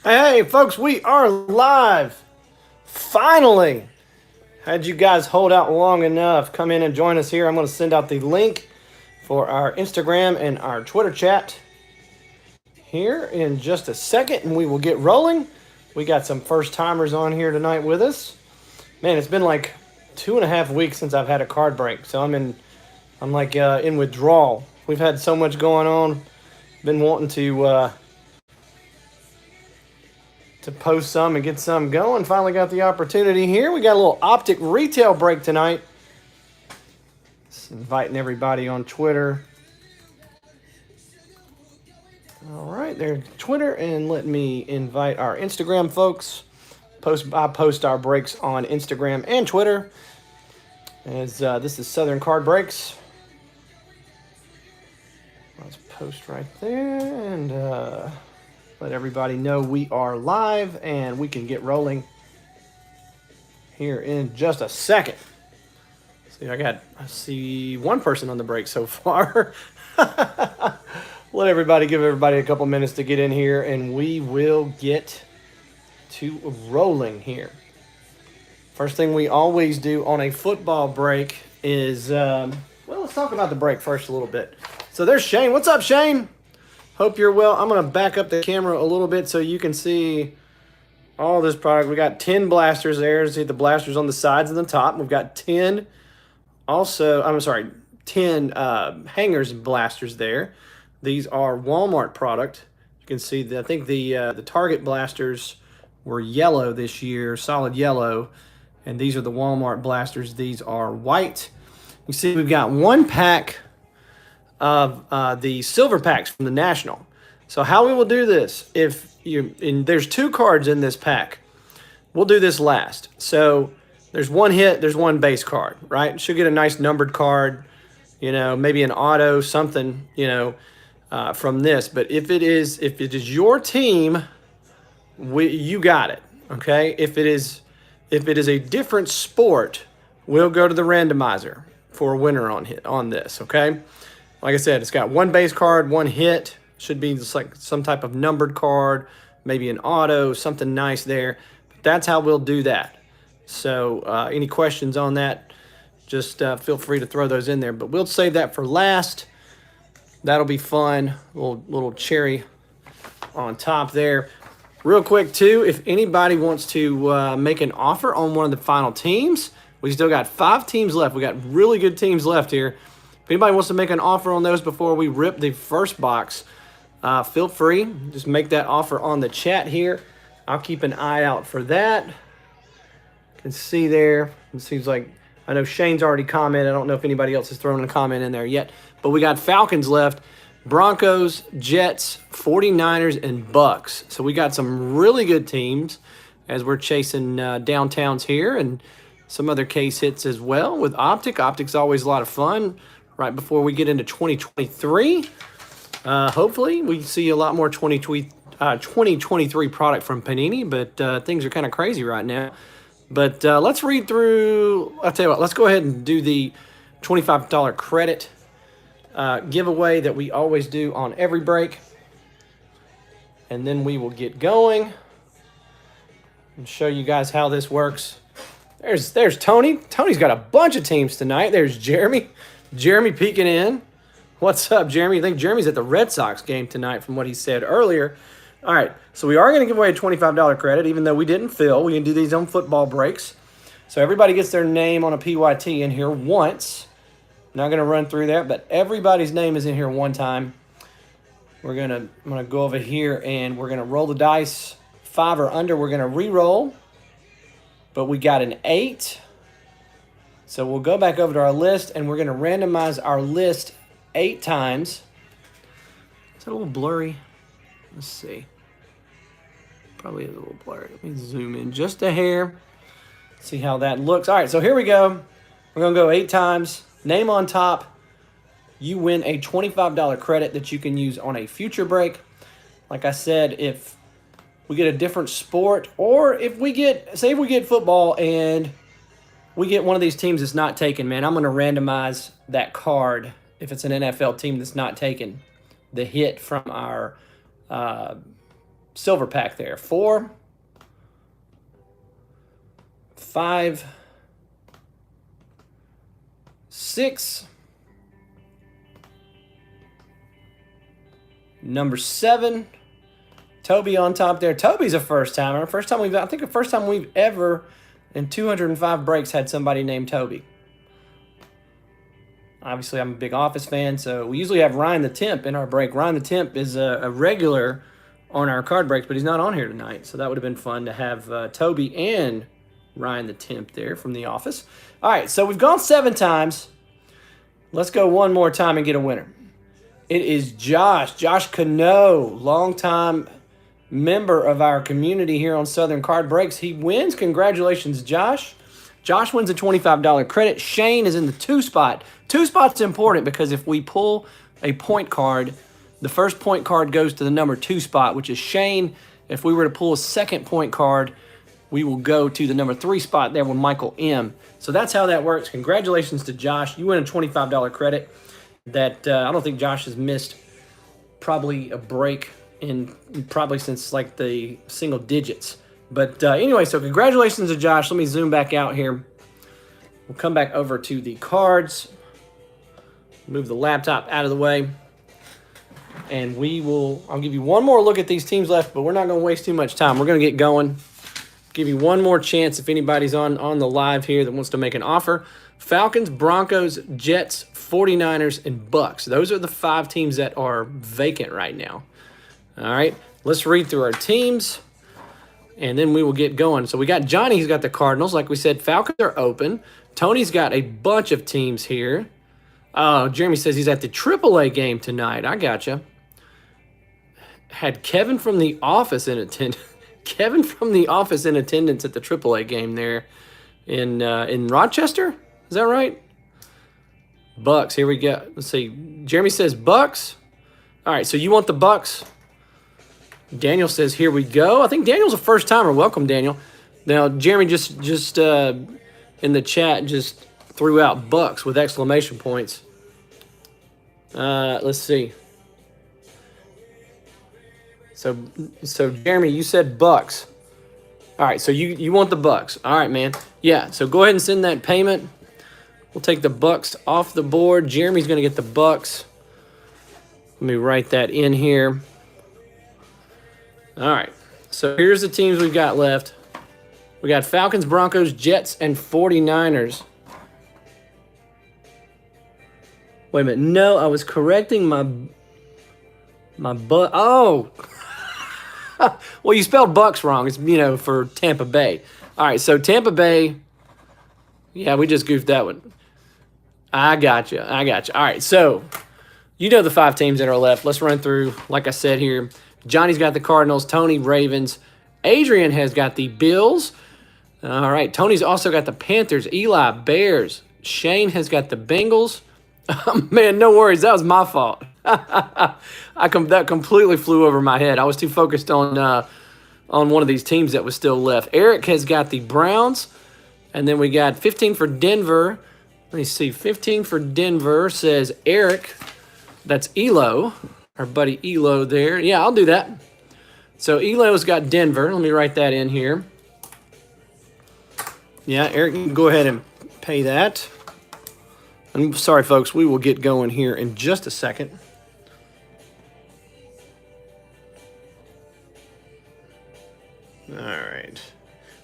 Hey, folks, we are live. Finally. Had you guys hold out long enough? Come in and join us here. I'm going to send out the link for our Instagram and our Twitter chat here in just a second, and we will get rolling. We got some first timers on here tonight with us. Man, it's been like 2.5 weeks since I've had a card break, so I'm like in withdrawal. We've had so much going on. Been wanting to post some and get some going. Finally got the opportunity here. We got a little Optic retail break tonight. Just inviting everybody on Twitter. All right, there's Twitter, and let me invite our Instagram folks. I post our breaks on Instagram and Twitter. As this is Southern Card Breaks. Let's post right there and let everybody know we are live and we can get rolling here in just a second. See, I see one person on the break so far. Give everybody a couple minutes to get in here and we will get to rolling here. First thing we always do on a football break is, let's talk about the break first a little bit. So there's Shane. What's up, Shane? Hope you're well. I'm going to back up the camera a little bit so you can see all this product. We got 10 blasters there. See the blasters on the sides and the top. We've got 10 hangers blasters there. These are Walmart product. You can see that I think the Target blasters were yellow this year, solid yellow. And these are the Walmart blasters. These are white. You see we've got one pack of the silver packs from the National. So how we will do this, there's 2 cards in this pack. We'll do this last. So there's one hit, there's one base card, right? Should get a nice numbered card, maybe an auto, something, from this. But if it is your team, you got it, okay? If it is a different sport, we'll go to the randomizer for a winner on this, okay? Like I said, it's got one base card, one hit. Should be just like some type of numbered card, maybe an auto, something nice there. But that's how we'll do that. So any questions on that, just feel free to throw those in there. But we'll save that for last. That'll be fun. Little cherry on top there. Real quick, too, if anybody wants to make an offer on one of the final teams, we still got 5 teams left. We got really good teams left here. If anybody wants to make an offer on those before we rip the first box, feel free. Just make that offer on the chat here. I'll keep an eye out for that. You can see there. It seems like, I know Shane's already commented. I don't know if anybody else has thrown a comment in there yet. But we got Falcons left, Broncos, Jets, 49ers, and Bucks. So we got some really good teams as we're chasing downtowns here and some other case hits as well with Optic. Optic's always a lot of fun. Right before we get into 2023, hopefully we see a lot more 2023 product from Panini, but things are kind of crazy right now. But let's read through. I'll tell you what, let's go ahead and do the $25 credit giveaway that we always do on every break. And then we will get going and show you guys how this works. There's Tony. Tony's got a bunch of teams tonight. There's Jeremy. Jeremy peeking in. What's up, Jeremy? I think Jeremy's at the Red Sox game tonight from what he said earlier. All right, so we are going to give away a $25 credit, even though we didn't fill. We can do these on football breaks. So everybody gets their name on a PYT in here once. Not going to run through that, but everybody's name is in here one time. I'm going to go over here, and we're going to roll the dice. 5 or under, we're going to re-roll. But we got an 8. So we'll go back over to our list, and we're going to randomize our list 8 times. Is that a little blurry? Let's see. Probably a little blurry. Let me zoom in just a hair. See how that looks. All right, so here we go. We're going to go 8 times. Name on top. You win a $25 credit that you can use on a future break. Like I said, if we get a different sport, or if we get football and we get one of these teams that's not taken, man, I'm going to randomize that card if it's an NFL team that's not taken, the hit from our silver pack there. 4, 5, 6, number 7. Toby on top there. Toby's a first timer. I think the first time we've ever in 205 breaks had somebody named Toby. Obviously, I'm a big Office fan, so we usually have Ryan the Temp in our break. Ryan the Temp is a regular on our card breaks, but he's not on here tonight, so that would have been fun to have Toby and Ryan the Temp there from The Office. All right, so we've gone 7 times. Let's go one more time and get a winner. It is Josh Cano, longtime member of our community here on Southern Card Breaks. He wins. Congratulations, Josh. Josh wins a $25 credit. Shane is in the 2 spot. 2 spots important because if we pull a point card, the first point card goes to the number 2 spot, which is Shane. If we were to pull a second point card, we will go to the number 3 spot there with Michael M. So that's how that works. Congratulations to Josh. You win a $25 credit that I don't think Josh has missed probably a break in probably since like the single digits. But anyway, so congratulations to Josh. Let me zoom back out here. We'll come back over to the cards. Move the laptop out of the way. And I'll give you one more look at these teams left, but we're not going to waste too much time. We're going to get going. Give you one more chance if anybody's on the live here that wants to make an offer. Falcons, Broncos, Jets, 49ers, and Bucks. Those are the 5 teams that are vacant right now. All right, let's read through our teams, and then we will get going. So we got Johnny. He's got the Cardinals. Like we said, Falcons are open. Tony's got a bunch of teams here. Oh, Jeremy says he's at the AAA game tonight. I gotcha. Had Kevin from The Office in attendance. Kevin from The Office in attendance at the AAA game there in Rochester. Is that right? Bucks. Here we go. Let's see. Jeremy says Bucks. All right, so you want the Bucks? Daniel says, here we go. I think Daniel's a first-timer. Welcome, Daniel. Now, Jeremy just in the chat just threw out Bucks with exclamation points. Let's see. So Jeremy, you said Bucks. All right, so you want the Bucks. All right, man. Yeah, so go ahead and send that payment. We'll take the Bucks off the board. Jeremy's going to get the Bucks. Let me write that in here. All right, so here's the teams we've got left. We got Falcons, Broncos, Jets, and 49ers. Wait a minute. No, I was correcting my butt. Oh. Well, you spelled Bucks wrong. It's, for Tampa Bay. All right, so Tampa Bay. Yeah, we just goofed that one. I got you. All right, so the 5 teams that are left. Let's run through, like I said here. Johnny's got the Cardinals. Tony, Ravens. Adrian has got the Bills. All right, Tony's also got the Panthers. Eli, Bears. Shane has got the Bengals. Oh, man, no worries. That was my fault. That completely flew over my head. I was too focused on one of these teams that was still left. Eric has got the Browns. And then we got 15 for Denver. Let me see. 15 for Denver says Eric. That's Elo. Our buddy Elo there. Yeah, I'll do that. So Elo's got Denver. Let me write that in here. Yeah, Eric, you can go ahead and pay that. I'm sorry, folks. We will get going here in just a second. All right.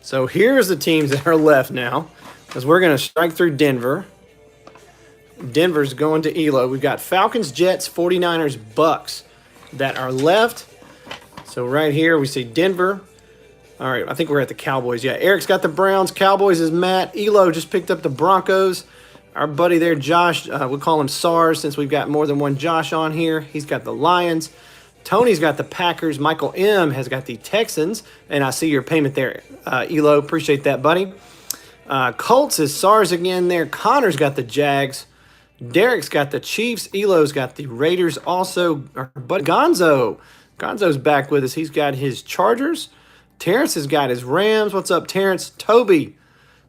So here's the teams that are left now, because we're going to strike through Denver. Denver's going to Elo. We've got Falcons, Jets, 49ers, Bucks that are left. So right here we see Denver. All right, I think we're at the Cowboys. Yeah, Eric's got the Browns. Cowboys is Matt. Elo just picked up the Broncos. Our buddy there, Josh, we'll call him SARS since we've got more than one Josh on here. He's got the Lions. Tony's got the Packers. Michael M. has got the Texans. And I see your payment there, Elo. Appreciate that, buddy. Colts is SARS again there. Connor's got the Jags. Derek's got the Chiefs. Elo's got the Raiders also. Our buddy Gonzo. Gonzo's back with us. He's got his Chargers. Terrence has got his Rams. What's up, Terrence? Toby.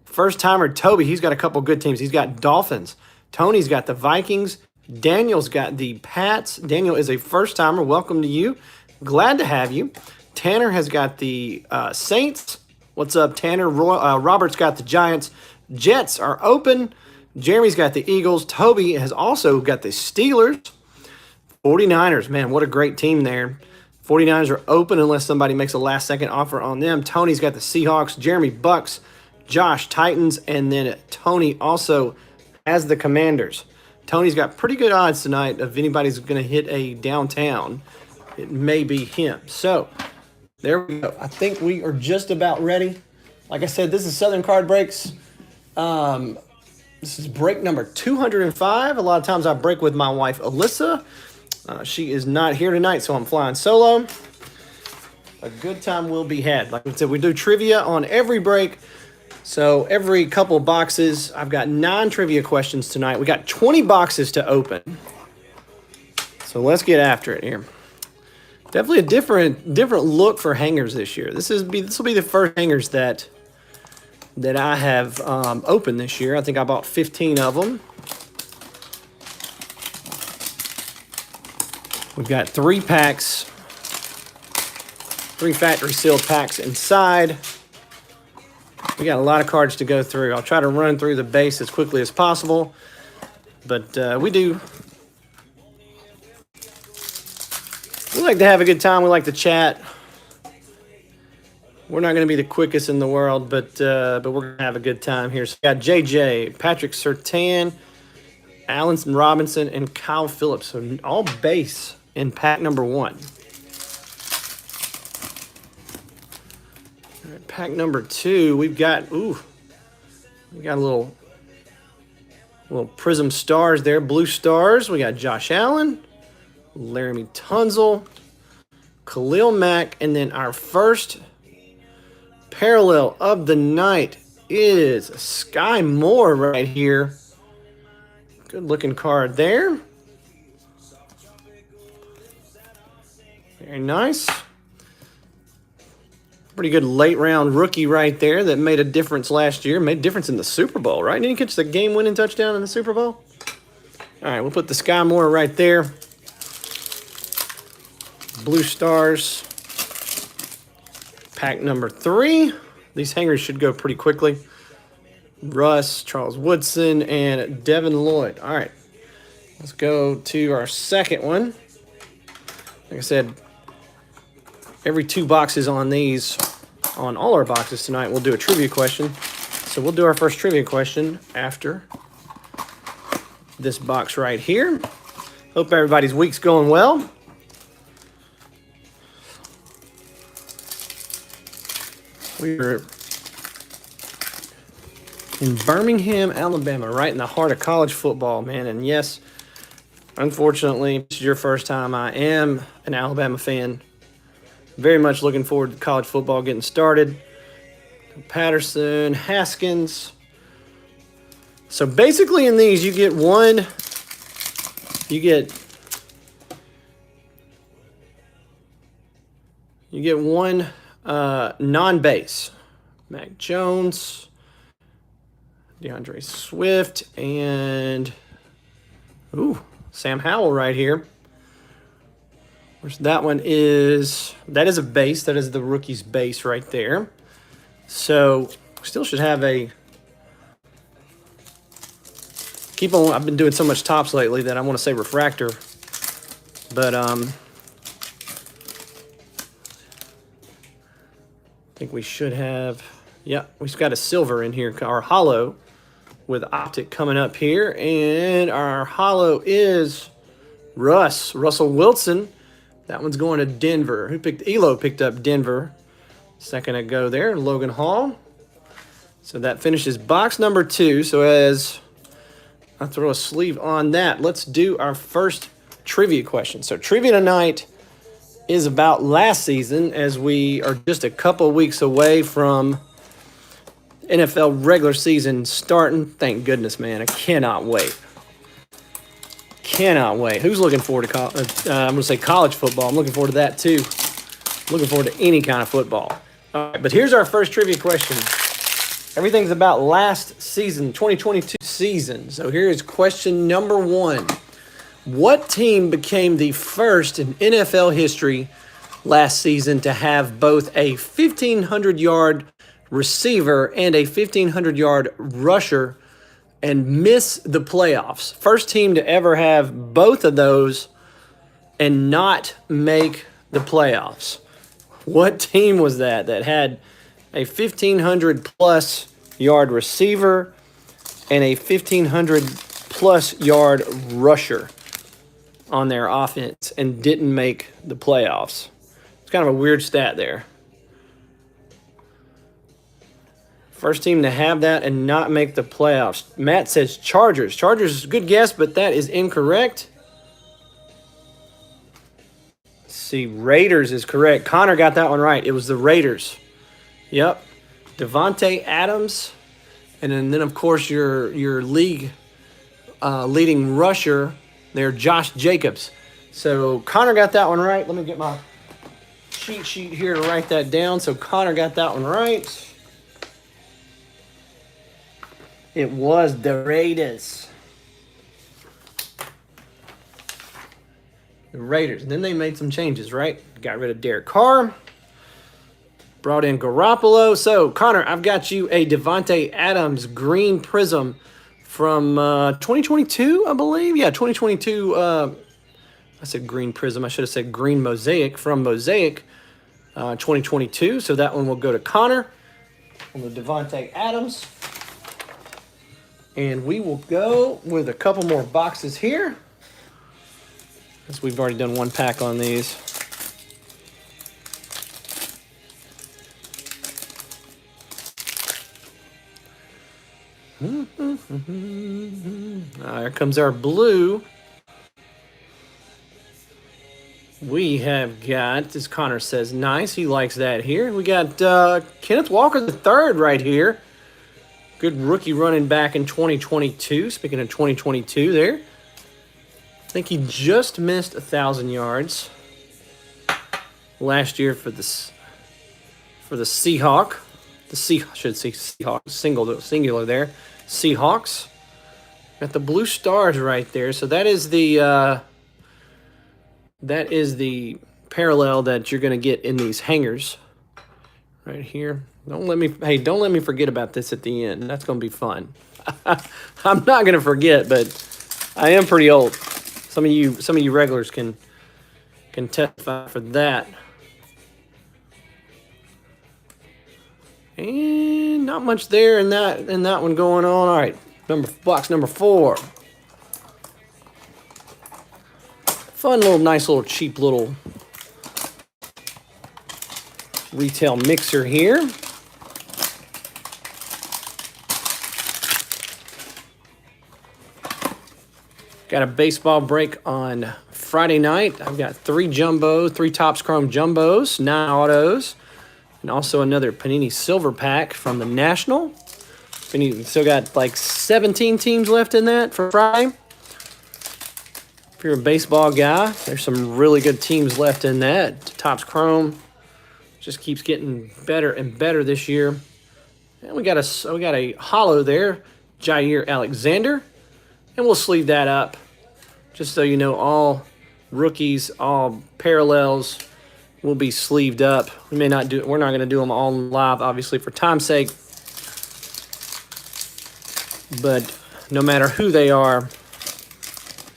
First-timer Toby. He's got a couple good teams. He's got Dolphins. Tony's got the Vikings. Daniel's got the Pats. Daniel is a first-timer. Welcome to you. Glad to have you. Tanner has got the Saints. What's up, Tanner? Robert's got the Giants. Jets are open. Jeremy's got the Eagles. Toby has also got the Steelers. 49ers, man, what a great team there. 49ers are open unless somebody makes a last-second offer on them. Tony's got the Seahawks. Jeremy, Bucks. Josh, Titans. And then Tony also has the Commanders. Tony's got pretty good odds tonight if anybody's going to hit a downtown. It may be him. So, there we go. I think we are just about ready. Like I said, this is Southern Card Breaks. This is break number 205. A lot of times I break with my wife, Alyssa. She is not here tonight, so I'm flying solo. A good time will be had. Like I said, we do trivia on every break. So every couple boxes, I've got 9 trivia questions tonight. We got 20 boxes to open. So let's get after it here. Definitely a different look for hangers this year. This will be the first hangers that I have opened this year. I think I bought 15 of them. We've got 3 packs, 3 factory sealed packs inside. We got a lot of cards to go through. I'll try to run through the base as quickly as possible, but we like to have a good time. We like to chat. We're not going to be the quickest in the world, but we're going to have a good time here. So we got JJ, Patrick Surtain, Allen Robinson, and Kyle Phillips. So all base in pack number 1. All right, pack number 2, we've got a little prism stars there, blue stars. We got Josh Allen, Laramie Tunzel, Khalil Mack, and then our first parallel of the night is Sky Moore right here. Good looking card there. Very nice. Pretty good late round rookie right there that made a difference last year. Made a difference in the Super Bowl, right? Didn't he catch the game winning touchdown in the Super Bowl? All right, we'll put the Sky Moore right there. Blue stars. Pack number 3. These hangers should go pretty quickly. Russ, Charles Woodson, and Devin Lloyd. All right, let's go to our second one. Like I said, every 2 boxes on these, on all our boxes tonight, we'll do a trivia question. So we'll do our first trivia question after this box right here. Hope everybody's week's going well. We're in Birmingham, Alabama, right in the heart of college football, man. And yes, unfortunately, this is your first time. I am an Alabama fan. Very much looking forward to college football getting started. Patterson, Haskins. So basically in these, you get one non-base. Mac Jones, DeAndre Swift, and Sam Howell right here. That one is, that is a base. That is the rookie's base right there. So still should have a, keep on, I've been doing so much tops lately that I want to say refractor. But I think we should have, yeah, we've got a silver in here, our hollow with Optic coming up here. And our hollow is Russell Wilson. That one's going to Denver. Elo picked up Denver a second ago there, Logan Hall. So that finishes box number 2. So as I throw a sleeve on that, let's do our first trivia question. So trivia tonight is about last season, as we are just a couple weeks away from NFL regular season starting. Thank goodness, man. I cannot wait. Cannot wait. Who's looking forward to I'm going to say college football. I'm looking forward to that too. Looking forward to any kind of football. All right, but here's our first trivia question. Everything's about last season, 2022 season. So here is question number 1. What team became the first in NFL history last season to have both a 1,500-yard receiver and a 1,500-yard rusher and miss the playoffs. First team to ever have both of those and not make the playoffs. What team was that had a 1,500-plus yard receiver and a 1,500-plus yard rusher on their offense and didn't make the playoffs? It's kind of a weird stat there. First team to have that and not make the playoffs. Matt says Chargers. Chargers is a good guess, but that is incorrect. Let's see, Raiders is correct. Connor got that one right. It was the Raiders. Yep. Devontae Adams. And then of course, your league leading rusher there, Josh Jacobs. So Connor got that one right. Let me get my cheat sheet here to write that down. So Connor got that one right. It was the Raiders. The Raiders. And then they made some changes, right? Got rid of Derek Carr. Brought in Garoppolo. So, Connor, I've got you a Devontae Adams green prism from 2022, I believe. Yeah, 2022. I said green prism. I should have said green mosaic from Mosaic 2022. So that one will go to Connor on the Devontae Adams. And we will go with a couple more boxes here, as we've already done one pack on these. Here comes our blue. We have got, as Connor says, nice. He likes that here. We got Kenneth Walker III right here. Good rookie running back in 2022. Speaking of 2022 there. I think he just missed 1,000 yards last year for the Seahawk. I should say Seahawk, singular there. Seahawks. Got the blue stars right there. So that is the parallel that you're going to get in these hangers right here. Don't let me forget about this at the end. That's going to be fun. I'm not going to forget, but I am pretty old. Some of you regulars can testify for that. And not much there in that one going on. All right, box number 4. Fun little, nice little, cheap little retail mixer here. Got a baseball break on Friday night. I've got 3 Topps Chrome Jumbos, 9 autos, and also another Panini Silver pack from the National. Panini still got like 17 teams left in that for Friday. If you're a baseball guy, there's some really good teams left in that. Topps Chrome just keeps getting better and better this year. And we got a holo there, Jair Alexander. And we'll sleeve that up, just so you know, all rookies, all parallels will be sleeved up. We're not going to do them all live, obviously, for time's sake. But no matter who they are,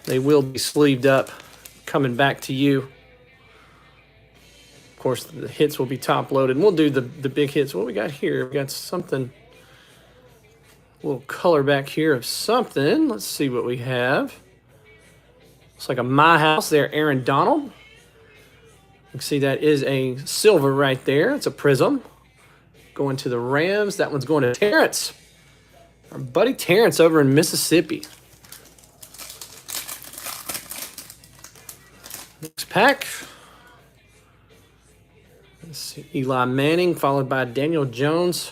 they will be sleeved up, coming back to you. Of course, the hits will be top loaded. And we'll do the big hits. What we got here? We got something. A little color back here of something. Let's see what we have. Looks like a My House there, Aaron Donald. You can see that is a silver right there. It's a prism. Going to the Rams. That one's going to Terrence. Our buddy Terrence over in Mississippi. Next pack. Let's see. Eli Manning, followed by Daniel Jones,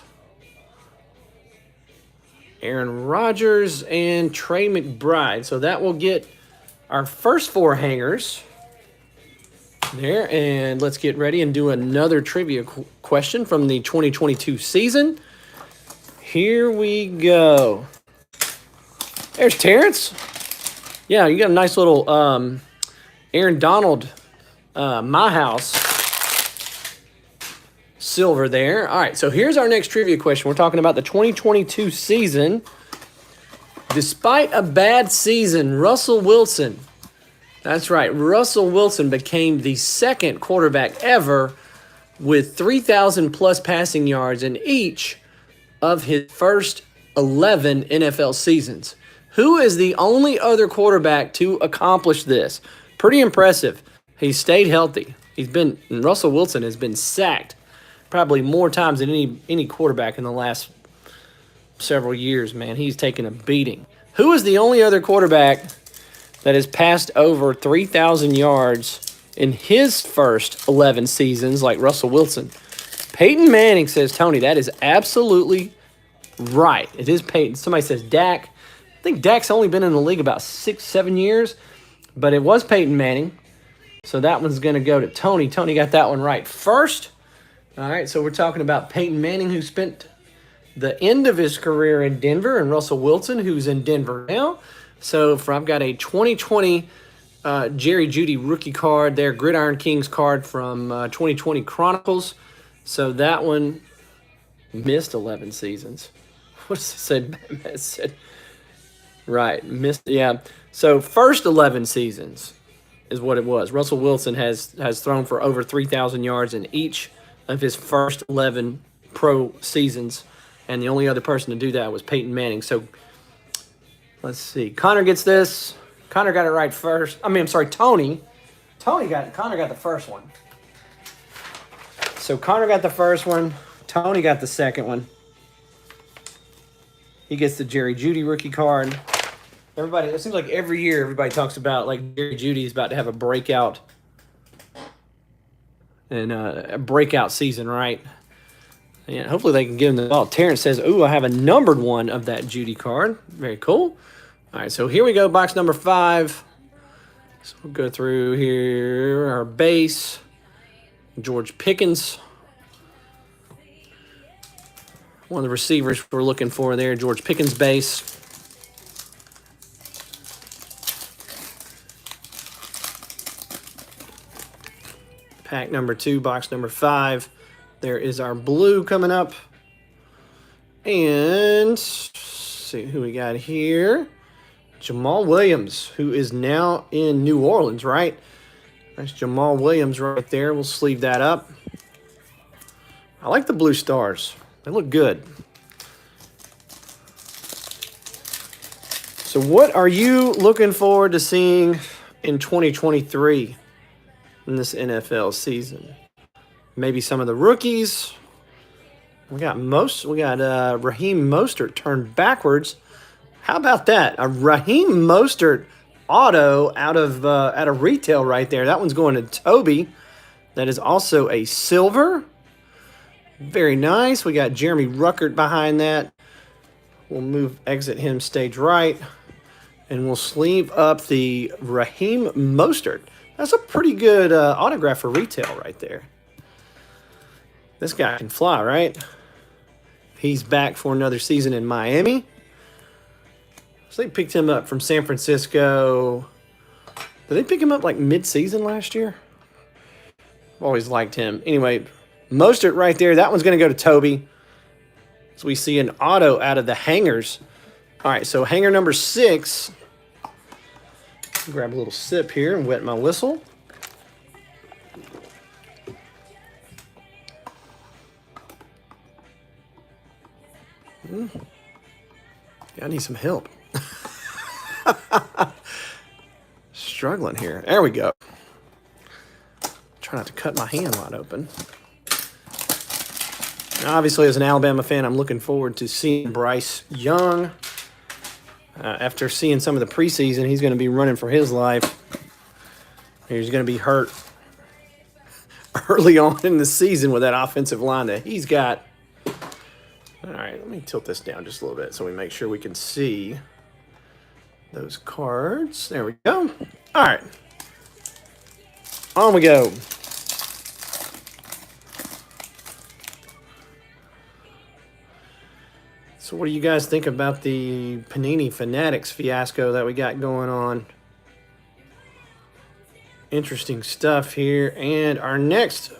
Aaron Rodgers, and Trey McBride. So that will get our first 4 hangers there. And let's get ready and do another trivia question from the 2022 season. Here we go. There's Terrence. Yeah, you got a nice little Aaron Donald My House silver there. All right, so here's our next trivia question. We're talking about the 2022 season. Despite a bad season, Russell Wilson, that's right, Russell Wilson became the second quarterback ever with 3,000 plus passing yards in each of his first 11 NFL seasons. Who is the only other quarterback to accomplish this? Pretty impressive. He stayed healthy. Russell Wilson has been sacked probably more times than any quarterback in the last several years, man. He's taken a beating. Who is the only other quarterback that has passed over 3,000 yards in his first 11 seasons like Russell Wilson? Peyton Manning, says Tony. That is absolutely right. It is Peyton. Somebody says Dak. I think Dak's only been in the league about 6-7 years, but it was Peyton Manning. So that one's going to go to Tony. Tony got that one right first. All right, so we're talking about Peyton Manning, who spent the end of his career in Denver, and Russell Wilson, who's in Denver now. So I've got a 2020 Jerry Jeudy rookie card there, Gridiron Kings card from 2020 Chronicles. So that one missed 11 seasons. What does it say? It said, right, missed, yeah. So first 11 seasons is what it was. Russell Wilson has thrown for over 3,000 yards in each of his first 11 pro seasons, and the only other person to do that was Peyton Manning. So let's see. Connor gets this. Connor got it right first. I'm sorry, Tony. Connor got the first one. So Connor got the first one. Tony got the second one. He gets the Jerry Jeudy rookie card. Everybody, it seems like every year everybody talks about like Jerry Jeudy is about to have a breakout and a breakout season, right? And hopefully they can give him the ball. Terrence says, "Ooh, I have a numbered one of that Jeudy card. Very cool." All right, so here we go, box number 5. So we'll go through here our base. George Pickens. One of the receivers we're looking for there, George Pickens base. Pack number 2, box number 5. There is our blue coming up. And let's see who we got here. Jamal Williams, who is now in New Orleans, right? That's Jamal Williams right there. We'll sleeve that up. I like the blue stars. They look good. So what are you looking forward to seeing in 2023 in this NFL season? Maybe some of the rookies. We got Raheem Mostert turned backwards. How about that? A Raheem Mostert auto out of retail right there. That one's going to Toby. That is also a silver. Very nice. We got Jeremy Ruckert behind that. We'll exit him stage right. And we'll sleeve up the Raheem Mostert. That's a pretty good autograph for retail right there. This guy can fly, right? He's back for another season in Miami. So they picked him up from San Francisco. Did they pick him up like mid-season last year? I've always liked him. Anyway, Mostert right there. That one's going to go to Toby. So we see an auto out of the hangers. All right, so hanger number 6. Grab a little sip here and wet my whistle. Yeah, I need some help. Struggling here. There we go. Try not to cut my hand wide open. Now, obviously, as an Alabama fan, I'm looking forward to seeing Bryce Young. After seeing some of the preseason, he's going to be running for his life. He's going to be hurt early on in the season with that offensive line that he's got. All right, let me tilt this down just a little bit so we make sure we can see those cards. There we go. All right. On we go. So what do you guys think about the Panini Fanatics fiasco that we got going on? Interesting stuff here. And our next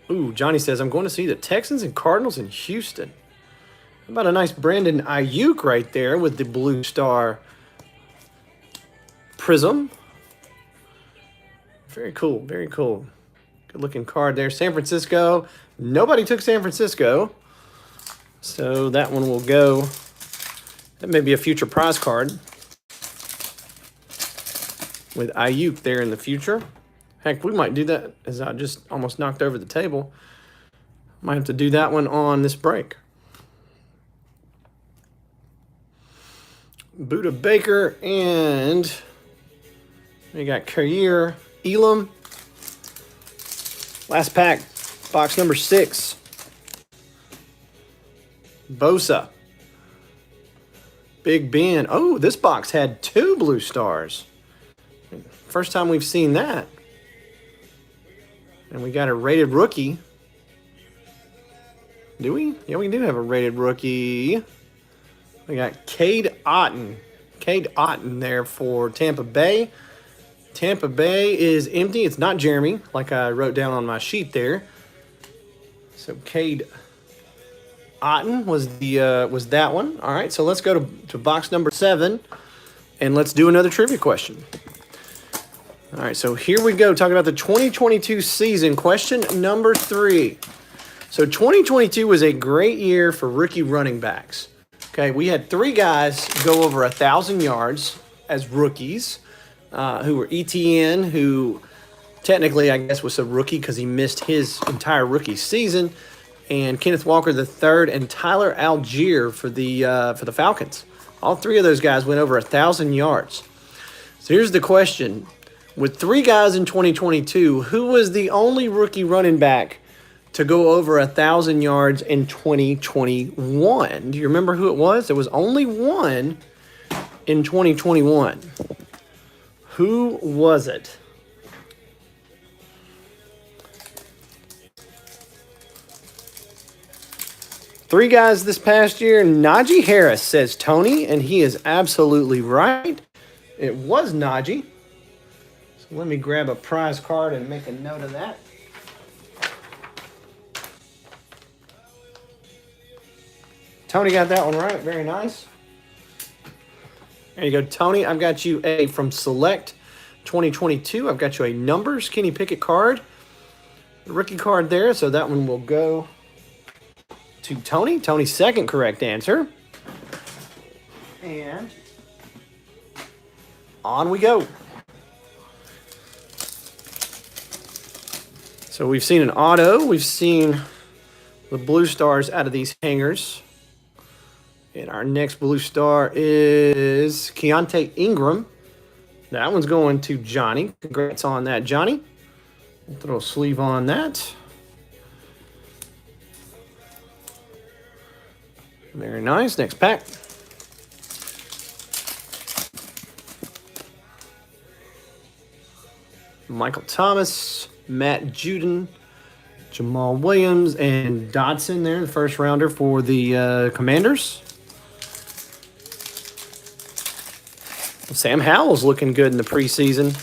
Ooh, Johnny says, I'm going to see the Texans and Cardinals in Houston. How about a nice Brandon Ayuk right there with the Blue Star Prism. Very cool, very cool. Good looking card there. San Francisco. Nobody took San Francisco. So that one will go. That may be a future prize card with Ayuk there in the future. Heck, we might do that, as I just almost knocked over the table. Might have to do that one on this break. Buda Baker, and we got Kair Elam. Last pack, box number 6. Bosa. Big Ben. Oh, this box had 2 blue stars. First time we've seen that. And we got a rated rookie. Do we? Yeah, we do have a rated rookie. We got Cade Otton. Cade Otton there for Tampa Bay. Tampa Bay is empty. It's not Jeremy, like I wrote down on my sheet there. So Cade Otton was that one. All right, so let's go to box number 7, and let's do another trivia question. All right, so here we go, talking about the 2022 season. Question number 3. So 2022 was a great year for rookie running backs. Okay, we had 3 guys go over 1,000 yards as rookies, who were ETN, who technically I guess was a rookie because he missed his entire rookie season, and Kenneth Walker III and Tyler Algier for the Falcons. All 3 of those guys went over 1,000 yards. So here's the question. With 3 guys in 2022, who was the only rookie running back to go over 1,000 yards in 2021? Do you remember who it was? There was only one in 2021. Who was it? Three guys this past year. Najee Harris, says Tony, and he is absolutely right. It was Najee. So let me grab a prize card and make a note of that. Tony got that one right. Very nice. There you go, Tony. I've got you a from Select 2022. I've got you a numbers Kenny Pickett card. The rookie card there. So that one will go to Tony. Tony's second correct answer. And on we go. So we've seen an auto. We've seen the blue stars out of these hangers. And our next blue star is Keontae Ingram. That one's going to Johnny. Congrats on that, Johnny. Throw a sleeve on that. Very nice. Next pack. Michael Thomas, Matt Judon, Jamal Williams, and Dodson there, the first rounder for the Commanders. Sam Howell's looking good in the preseason.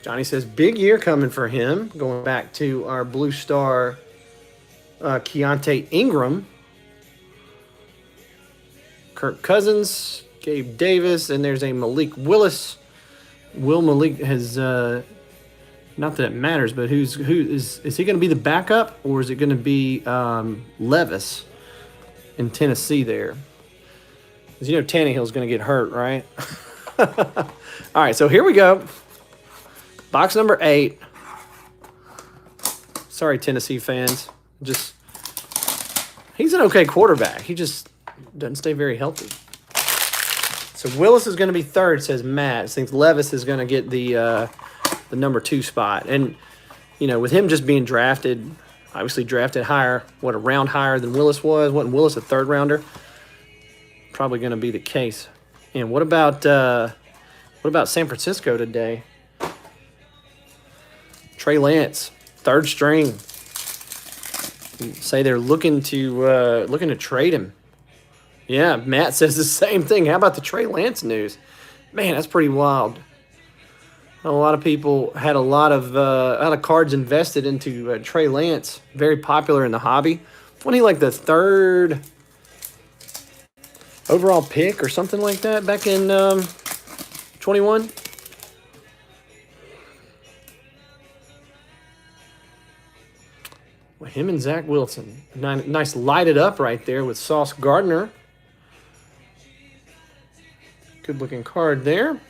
Johnny says big year coming for him. Going back to our blue star, Keontae Ingram. Kirk Cousins, Gabe Davis, and there's a Malik Willis. Will Malik has, not that it matters, but who is he going to be the backup, or is it going to be Levis in Tennessee there? Because you know Tannehill's going to get hurt, right? All right, so here we go. Box number 8. Sorry, Tennessee fans. He's an okay quarterback. He just doesn't stay very healthy. So Willis is going to be third, says Matt. Thinks Levis is going to get the number 2 spot. And, you know, with him just being drafted, obviously drafted higher, a round higher than Willis was. Wasn't Willis a third rounder? Probably going to be the case. And what about San Francisco today? Trey Lance, third string. Say they're looking to trade him. Yeah, Matt says the same thing. How about the Trey Lance news? Man, that's pretty wild. A lot of people had a lot of cards invested into Trey Lance. Very popular in the hobby. Wasn't he like the 3rd overall pick or something like that back in 21? Well, him and Zach Wilson. Nice lighted up right there with Sauce Gardner. Good looking card there.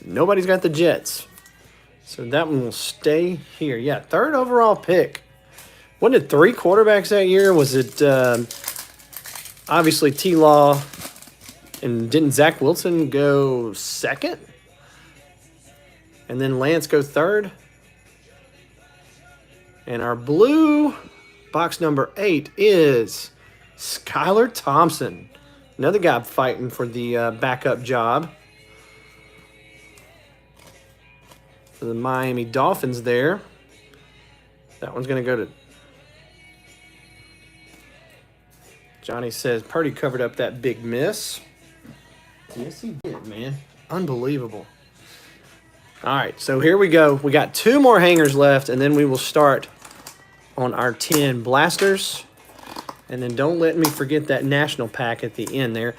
Nobody's got the Jets. So that one will stay here. Yeah, 3rd overall pick. Wasn't it 3 quarterbacks that year? Was it obviously T-Law, and didn't Zach Wilson go 2nd? And then Lance go 3rd? And our blue box number 8 is Skylar Thompson. Another guy fighting for the backup job. For the Miami Dolphins there. That one's going to go to... Johnny says Purdy covered up that big miss. Yes, he did, man. Unbelievable. All right, so here we go. We got 2 more hangers left, and then we will start on our 10 blasters. And then don't let me forget that national pack at the end there.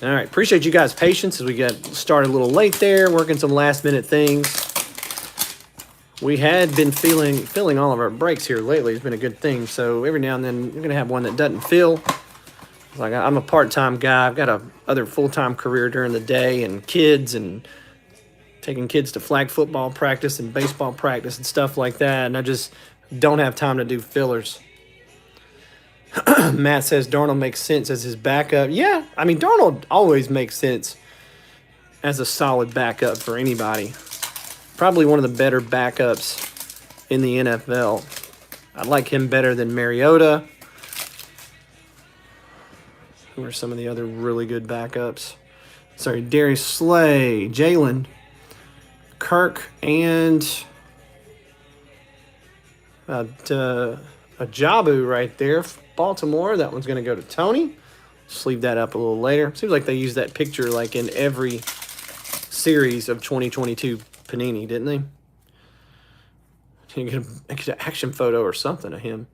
All right, appreciate you guys' patience as we got started a little late there, working some last-minute things. We had been filling all of our breaks here lately. It's been a good thing. So every now and then you're going to have one that doesn't fill. Like, I'm a part-time guy. I've got a other full-time career during the day and kids and taking kids to flag football practice and baseball practice and stuff like that. And I just don't have time to do fillers. Matt says Darnold makes sense as his backup. Yeah, I mean, Darnold always makes sense as a solid backup for anybody. Probably one of the better backups in the NFL. I like him better than Mariota. Who are some of the other really good backups? Sorry, Darius Slay, Jalen, Kirk, and Ajabu right there. Baltimore, that one's going to go to Tony. Just leave that up a little later. Seems like they used that picture like in every series of 2022 Panini, didn't they? You get an action photo or something of him.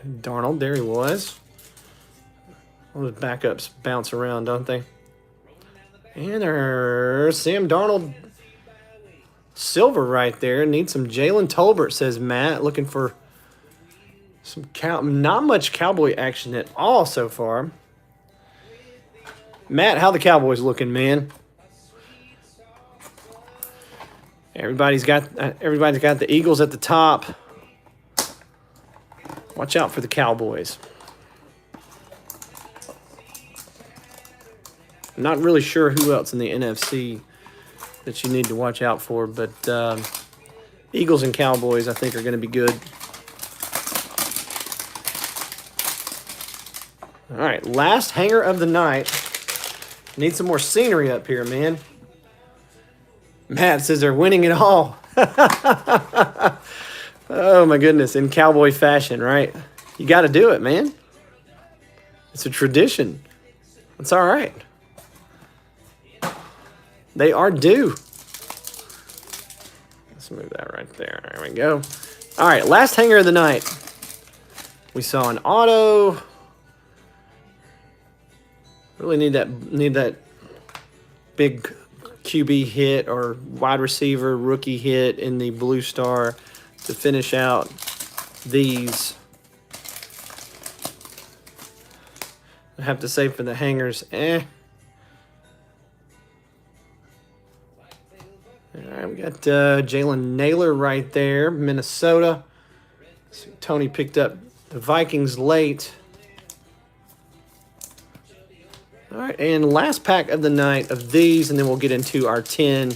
Darnold, there he was. All those backups bounce around, don't they? And there's Sam Darnold silver right there. Need some Jalen Tolbert, says Matt. Looking for some not much Cowboy action at all so far. Matt, how the Cowboys looking, man? Everybody's got the Eagles at the top. Watch out for the Cowboys. I'm not really sure who else in the NFC that you need to watch out for, but Eagles and Cowboys, I think, are going to be good. All right, last hanger of the night. Need some more scenery up here, man. Matt says they're winning it all. Oh, my goodness, in Cowboy fashion, right? You got to do it, man. It's a tradition. It's all right. They are due. Let's move that right there. There we go. All right, last hanger of the night. We saw an auto. Really need that big QB hit or wide receiver rookie hit in the blue star to finish out these. I have to say for the hangers, All right, we got Jalen Naylor right there, Minnesota. So Tony picked up the Vikings late. All right, and last pack of the night of these, and then we'll get into our 10.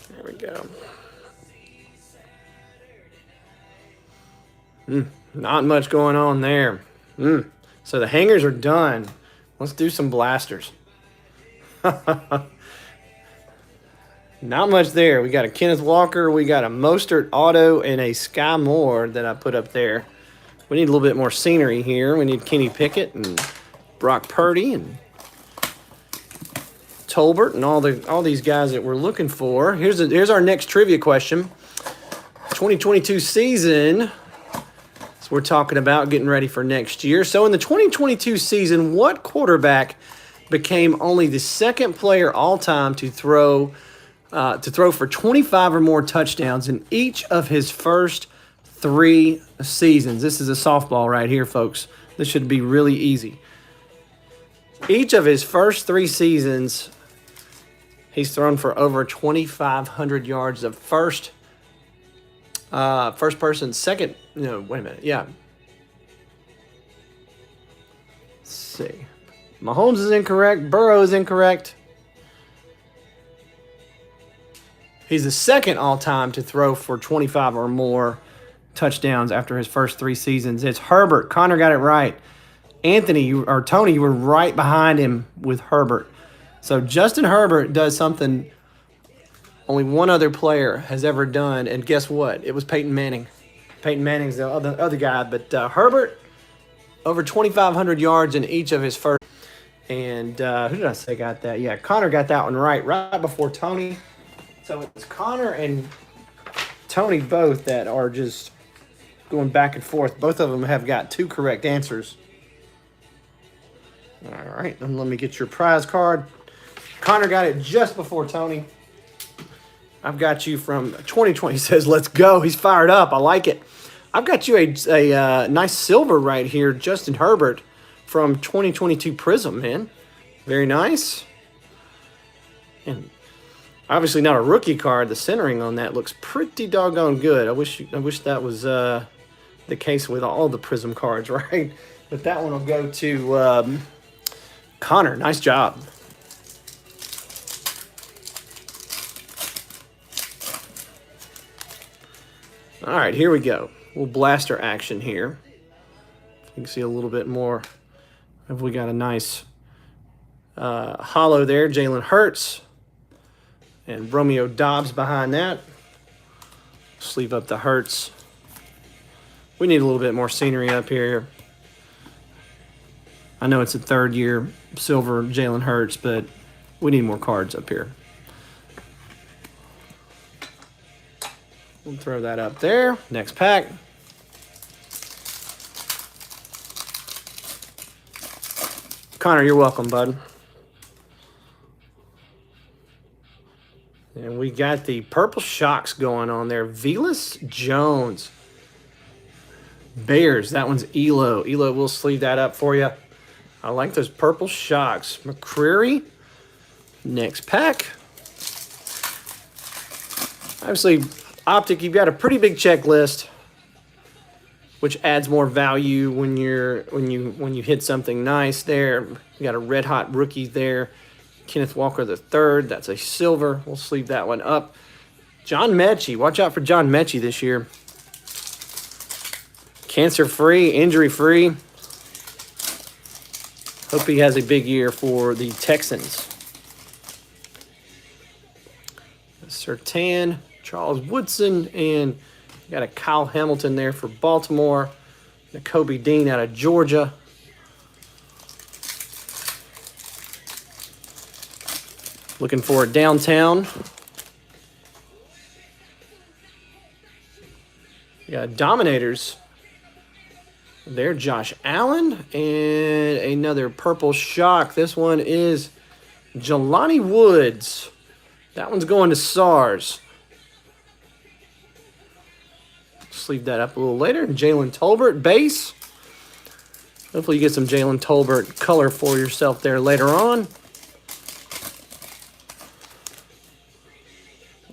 There we go. Not much going on there. So the hangers are done. Let's do some blasters. Not much there. We got a Kenneth Walker, we got a Mostert auto, and a Sky Moore that I put up there. We need a little bit more scenery here. We need Kenny Pickett and Brock Purdy and Tolbert and all these guys that we're looking for. Here's our next trivia question. 2022 season. So we're talking about getting ready for next year. So in the 2022 season, what quarterback became only the second player all time to throw for 25 or more touchdowns in each of his first 3 seasons? This is a softball right here, folks. This should be really easy. Each of his first 3 seasons, he's thrown for over 2,500 yards of first person, second. No, wait a minute. Yeah. Let's see. Mahomes is incorrect. Burrow is incorrect. He's the second all-time to throw for 25 or more touchdowns after his first 3 seasons. It's Herbert. Connor got it right. Tony, you were right behind him with Herbert. So Justin Herbert does something only one other player has ever done, and guess what? It was Peyton Manning. Peyton Manning's the other guy, but Herbert, over 2,500 yards in each of his first. And who did I say got that? Yeah, Connor got that one right before Tony. So it's Connor and Tony both that are just going back and forth. Both of them have got 2 correct answers. All right, then let me get your prize card. Connor got it just before Tony. I've got you from 2020. He says, let's go. He's fired up. I like it. I've got you a nice silver right here, Justin Herbert from 2022 Prism, man. Very nice. And obviously not a rookie card. The centering on that looks pretty doggone good. I wish that was the case with all the Prism cards, right? But that one will go to Connor. Nice job. All right, here we go. We'll blaster action here. You can see a little bit more. Have we got a nice hollow there? Jalen Hurts and Romeo Dobbs behind that. Sleeve up the Hurts. We need a little bit more scenery up here. I know it's a 3rd-year silver Jalen Hurts, but we need more cards up here. We'll throw that up there. Next pack. Connor, you're welcome, bud. And we got the purple shocks going on there. Velus Jones. Bears. That one's Elo. Elo, we'll sleeve that up for you. I like those purple shocks. McCreary. Next pack. Obviously, Optic, you've got a pretty big checklist, which adds more value when you hit something nice there. You got a red hot rookie there. Kenneth Walker III. That's a silver. We'll sleeve that one up. John Mechie. Watch out for John Mechie this year. Cancer-free, injury-free. Hope he has a big year for the Texans. Surtain, Charles Woodson, and got a Kyle Hamilton there for Baltimore. Nakobe Dean out of Georgia. Looking for a downtown. We got Dominators. There, Josh Allen. And another purple shock. This one is Jelani Woods. That one's going to SARS. Sleeve that up a little later. Jalen Tolbert, base. Hopefully you get some Jalen Tolbert color for yourself there later on.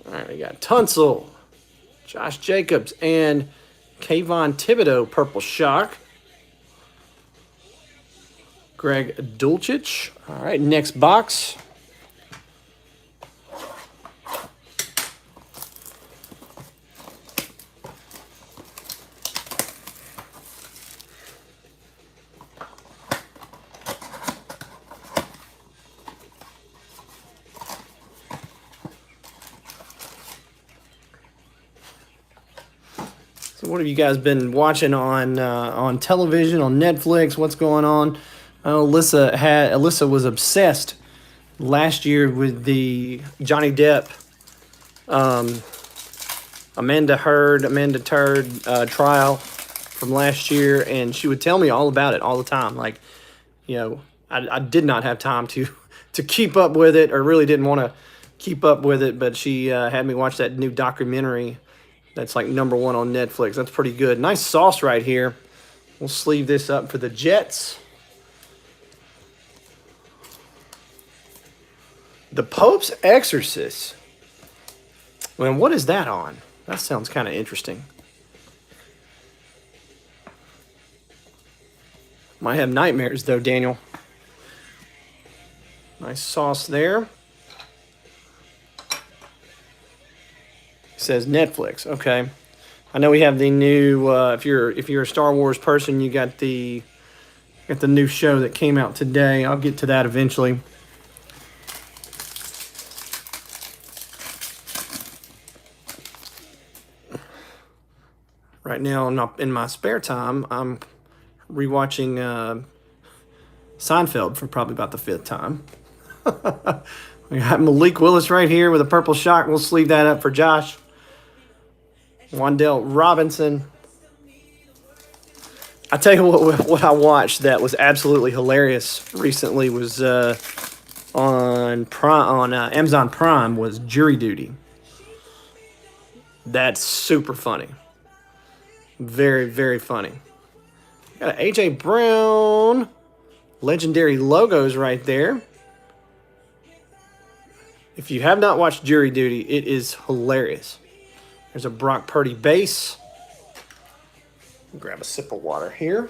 All right, we got Tunsil, Josh Jacobs, and Kayvon Thibodeau, purple shock. Greg Dulcich. All right, next box. So what have you guys been watching on television, on Netflix? What's going on? Alyssa was obsessed last year with the Johnny Depp, Amanda Turd trial from last year, and she would tell me all about it all the time. Like, I did not have time to keep up with it, or really didn't want to keep up with it, but she had me watch that new documentary that's like #1 on Netflix. That's pretty good. Nice sauce right here. We'll sleeve this up for the Jets. The Pope's Exorcist. Man, what is that on? That sounds kind of interesting. Might have nightmares though, Daniel. Nice sauce there. It says Netflix. Okay. I know we have the new. If you're a Star Wars person, you got the new show that came out today. I'll get to that eventually. Right now, in my spare time, I'm rewatching Seinfeld for probably about the 5th time. We got Malik Willis right here with a purple shark. We'll sleeve that up for Josh. Wandale Robinson. I tell you what I watched that was absolutely hilarious recently was on Amazon Prime was Jury Duty. That's super funny. Very, very funny. Got an A.J. Brown. Legendary logos right there. If you have not watched Jury Duty, it is hilarious. There's a Brock Purdy base. Grab a sip of water here.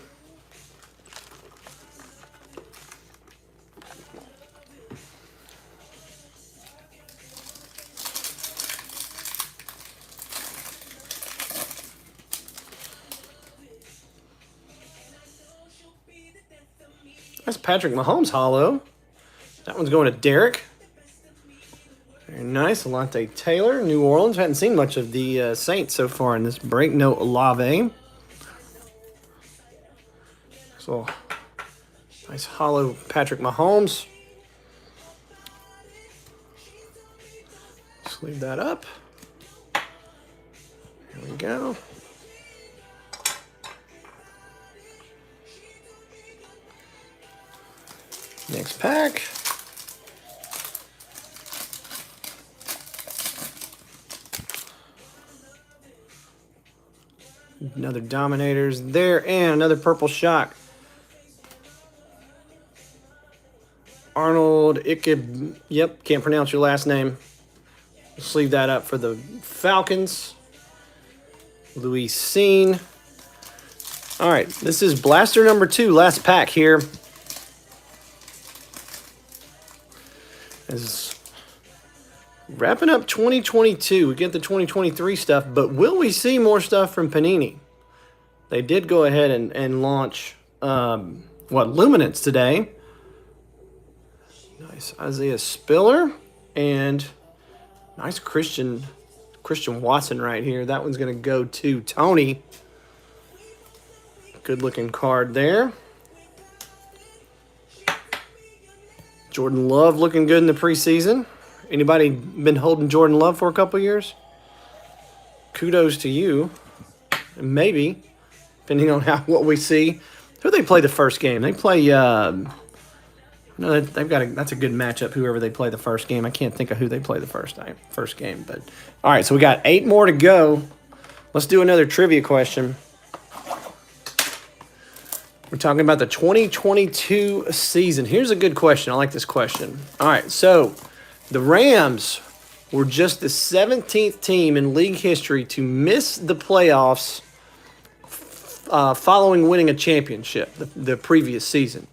That's Patrick Mahomes hollow. That one's going to Derek. Very nice. Alante Taylor, New Orleans. Hadn't seen much of the Saints so far in this break. No Olave. So, nice hollow Patrick Mahomes. Sleeve that up. Here we go. Next pack. Another Dominators there, and another purple shock. Arnold Ikeb. Yep, can't pronounce your last name. Sleeve that up for the Falcons. Luis Seen. All right, this is blaster number 2, last pack here. Is wrapping up 2022. We get the 2023 stuff, but will we see more stuff from Panini? They did go ahead and launch Luminance today. Nice Isaiah Spiller and nice Christian Watson right here. That one's going to go to Tony. Good looking card there. Jordan Love looking good in the preseason. Anybody been holding Jordan Love for a couple years? Kudos to you. And maybe, depending on what we see. Who they play the first game? They play. No, they've got. That's a good matchup. Whoever they play the first game. I can't think of who they play the first game. But all right, so we got 8 more to go. Let's do another trivia question. We're talking about the 2022 season. Here's a good question. I like this question. All right, so the Rams were just the 17th team in league history to miss the playoffs following winning a championship the previous season.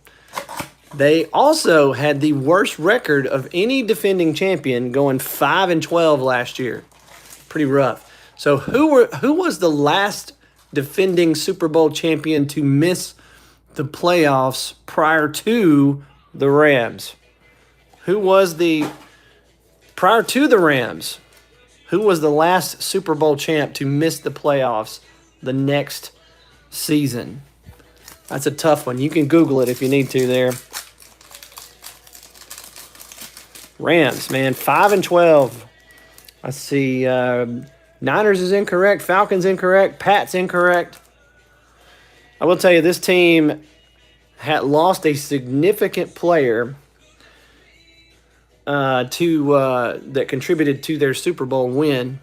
They also had the worst record of any defending champion, going 5-12 last year. Pretty rough. So who was the last defending Super Bowl champion to miss the playoffs prior to the Rams? Prior to the Rams, who was the last Super Bowl champ to miss the playoffs the next season. That's a tough one. You can Google it if you need to there. Rams, man, 5-12. I see Niners is incorrect. Falcons incorrect. Pats incorrect. I will tell you, this team had lost a significant player that contributed to their Super Bowl win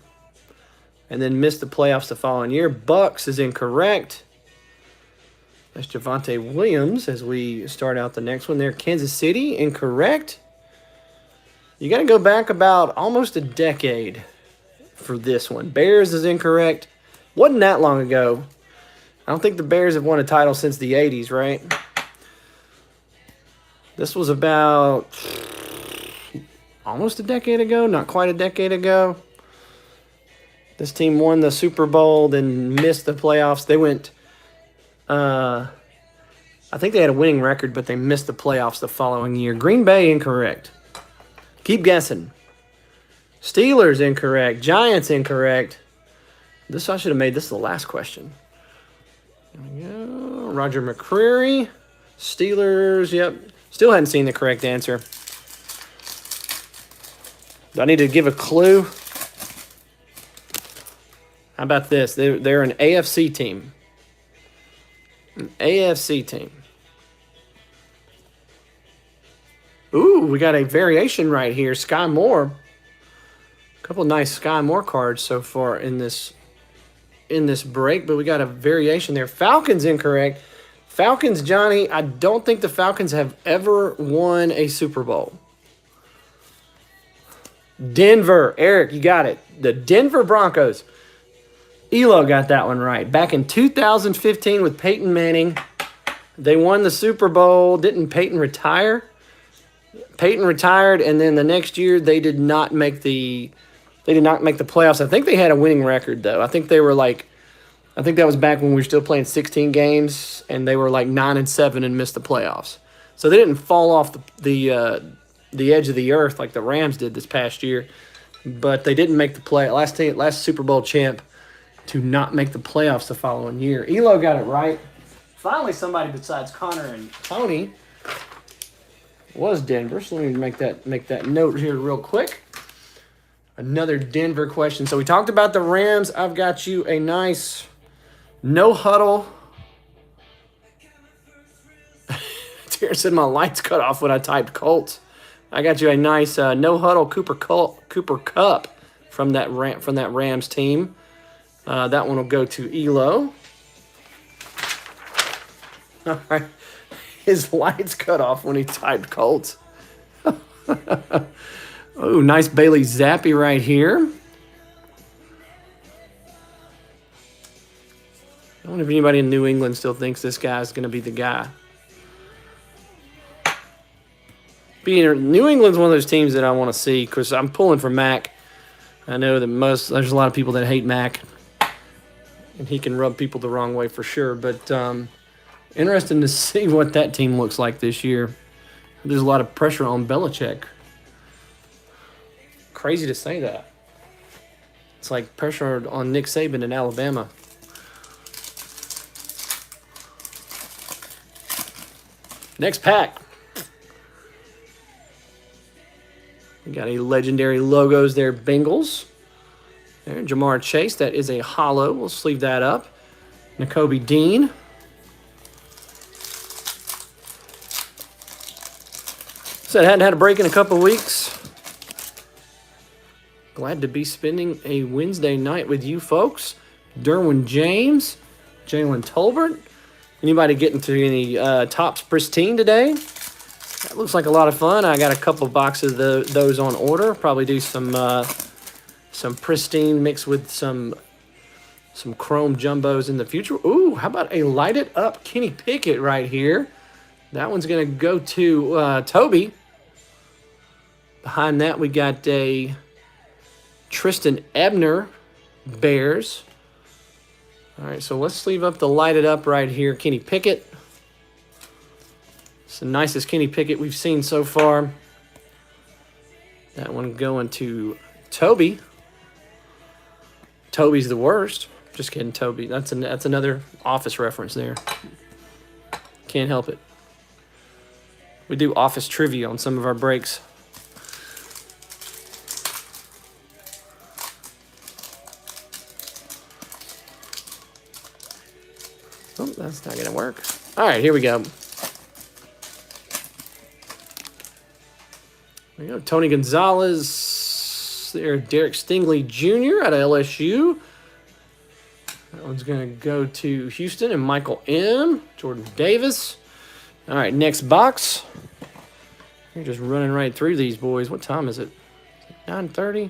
and then missed the playoffs the following year. Bucks is incorrect. That's Javonte Williams as we start out the next one there. Kansas City, incorrect. You got to go back about almost a decade for this one. Bears is incorrect. Wasn't that long ago. I don't think the Bears have won a title since the 80s, right? This was about almost a decade ago, not quite a decade ago. This team won the Super Bowl, then missed the playoffs. They went, I think they had a winning record, but they missed the playoffs the following year. Green Bay, incorrect. Keep guessing. Steelers, incorrect. Giants, incorrect. This, I should have made this the last question. There we go. Roger McCreary. Steelers, yep. Still hadn't seen the correct answer. Do I need to give a clue? How about this? They're an AFC team. An AFC team. Ooh, we got a variation right here. Sky Moore. A couple nice Sky Moore cards so far in this break, but we got a variation there. Falcons, incorrect. Falcons, Johnny, I don't think the Falcons have ever won a Super Bowl. Denver, Eric, you got it. The Denver Broncos. Elo got that one right. Back in 2015 with Peyton Manning, they won the Super Bowl. Didn't Peyton retire? Peyton retired, and then the next year they did not make the playoffs. I think they had a winning record though. I think that was back when we were still playing 16 games, and they were like 9-7 and missed the playoffs. So they didn't fall off the edge of the earth like the Rams did this past year, but they didn't make the last Super Bowl champ to not make the playoffs the following year. Elo got it right. Finally, somebody besides Connor and Tony was Denver. So let me make that note here real quick. Another Denver question. So we talked about the Rams. I've got you a nice no huddle. Terry said my lights cut off when I typed Colts. I got you a nice no huddle Cooper Kupp from that Rams team. That one will go to Elo. All right. His lights cut off when he typed Colts. Oh, nice Bailey Zappi right here. I wonder if anybody in New England still thinks this guy's going to be the guy. New England's one of those teams that I want to see because I'm pulling for Mac. I know that there's a lot of people that hate Mac, and he can rub people the wrong way for sure. But interesting to see what that team looks like this year. There's a lot of pressure on Belichick. Crazy to say that. It's like pressure on Nick Saban in Alabama. Next pack. We got a legendary logos there, Bengals. There, Jamar Chase. That is a hollow. We'll sleeve that up. Nakobe Dean. Said hadn't had a break in a couple of weeks. Glad to be spending a Wednesday night with you folks. Derwin James, Jalen Tolbert. Anybody getting to any Topps Pristine today? That looks like a lot of fun. I got a couple boxes of those on order. Probably do some Pristine mixed with some Chrome Jumbos in the future. Ooh, how about a lighted up Kenny Pickett right here? That one's going to go to Toby. Behind that, we got a Tristan Ebner Bears. All right, so let's sleeve up the lighted up right here, Kenny Pickett. It's the nicest Kenny Pickett we've seen so far. That one going to Toby. Toby's the worst. Just kidding, Toby. That's another Office reference there. Can't help it. We do Office trivia on some of our breaks. Oh, that's not going to work. All right, here we go. There we go. Tony Gonzalez. There, Derek Stingley Jr. out of LSU. That one's going to go to Houston and Michael M. Jordan Davis. All right, next box. You're just running right through these boys. What time is it? 9:30?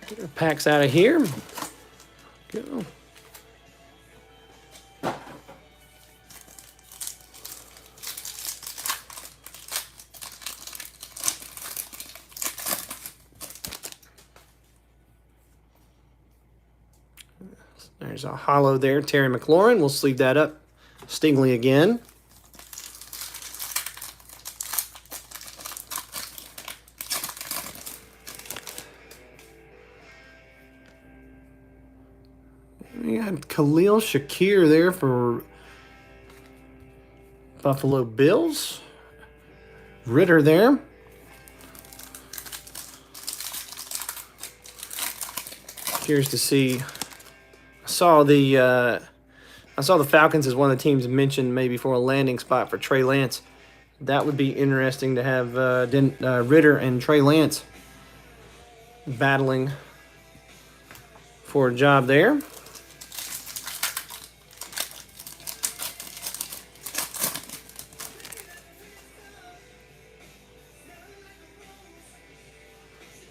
Get our packs out of here. Go. There's a hollow there, Terry McLaurin. We'll sleeve that up. Stingley again. We got Khalil Shakir there for Buffalo Bills. Ritter there. Curious to see. I saw the Falcons as one of the teams mentioned maybe for a landing spot for Trey Lance. That would be interesting to have Ritter and Trey Lance battling for a job there.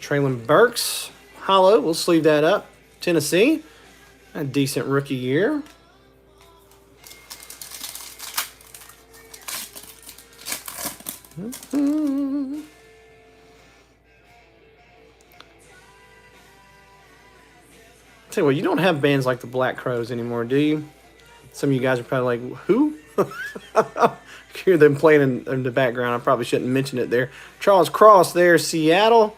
Traylon Burks, hollow. We'll sleeve that up. Tennessee. A decent rookie year. Tell you what, you don't have bands like the Black Crowes anymore, do you? Some of you guys are probably like, who? Hear them playing in the background. I probably shouldn't mention it there. Charles Cross there, Seattle.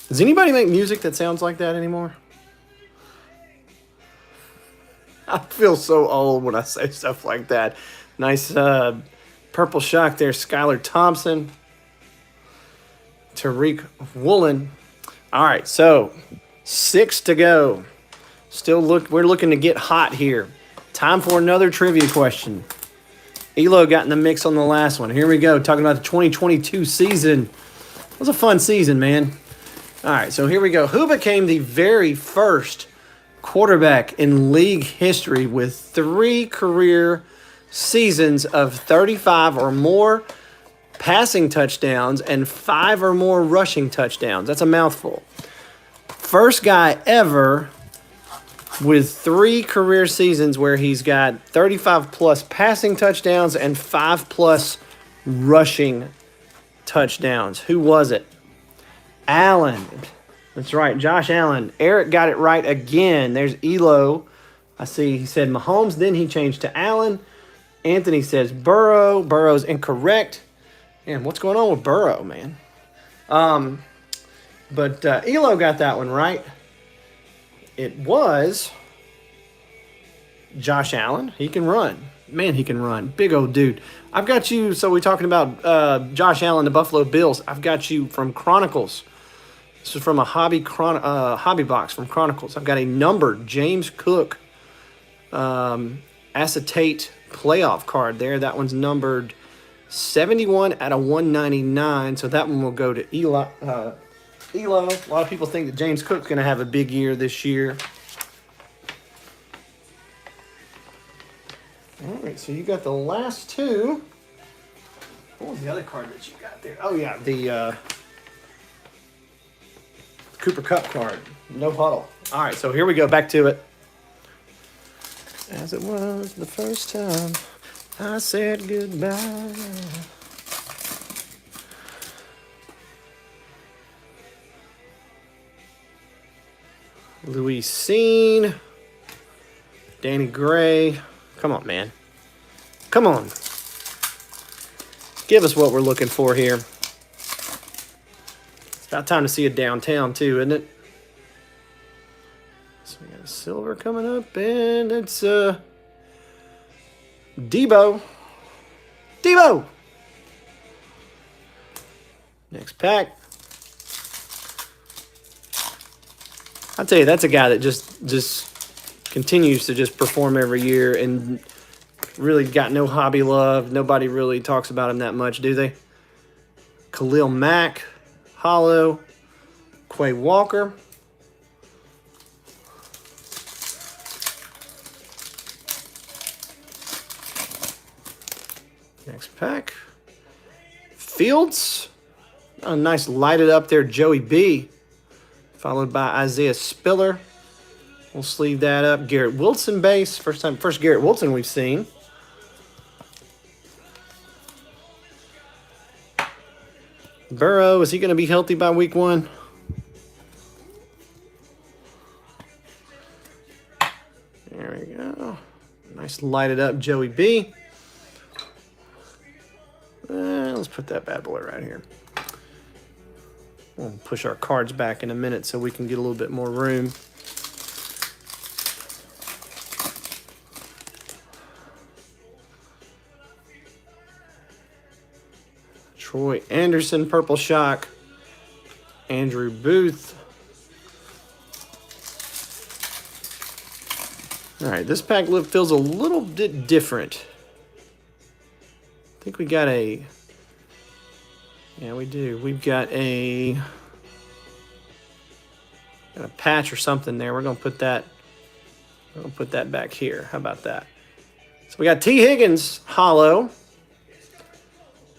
Does anybody make music that sounds like that anymore? I feel so old when I say stuff like that. Nice purple shock there, Skylar Thompson. Tariq Woolen. All right, so 6 to go. We're looking to get hot here. Time for another trivia question. Elo got in the mix on the last one. Here we go, talking about the 2022 season. It was a fun season, man. All right, so here we go. Who became the very first quarterback in league history with 3 career seasons of 35 or more passing touchdowns and 5 or more rushing touchdowns? That's a mouthful. First guy ever with 3 career seasons where he's got 35 plus passing touchdowns and 5 plus rushing touchdowns. Who was it? Allen. That's right, Josh Allen. Eric got it right again. There's Elo. I see he said Mahomes, then he changed to Allen. Anthony says Burrow. Burrow's incorrect. Man, what's going on with Burrow, man? But Elo got that one right. It was Josh Allen. He can run. Man, he can run. Big old dude. I've got you, so we're talking about Josh Allen, the Buffalo Bills. I've got you from Chronicles. This is from a hobby box from Chronicles. I've got a numbered James Cook acetate playoff card there. That one's numbered 71 out of 199. So that one will go to Elo. A lot of people think that James Cook's going to have a big year this year. All right, so you got the last 2. What was the other card that you got there? Oh, yeah, the Cooper Kupp card. No huddle. All right, so here we go. Back to it. As it was the first time I said goodbye. Louis Seen. Danny Gray. Come on, man. Come on. Give us what we're looking for here. It's about time to see it downtown, too, isn't it? So we got a silver coming up, and it's Debo. Debo! Next pack. I'll tell you, that's a guy that just continues to just perform every year and really got no hobby love. Nobody really talks about him that much, do they? Khalil Mack, Hollow, Quay Walker. Next pack. Fields. A nice lighted up there, Joey B. Followed by Isaiah Spiller. We'll sleeve that up. Garrett Wilson base. First Garrett Wilson we've seen. Burrow, is he going to be healthy by week 1? There we go. Nice lighted up Joey B. Let's put that bad boy right here. We'll push our cards back in a minute so we can get a little bit more room. Troy Anderson, Purple Shock. Andrew Booth. All right, this pack feels a little bit different. I think we got a... Yeah, we do. We've got a patch or something there. We're gonna put that back here. How about that? So we got T. Higgins, Hollow.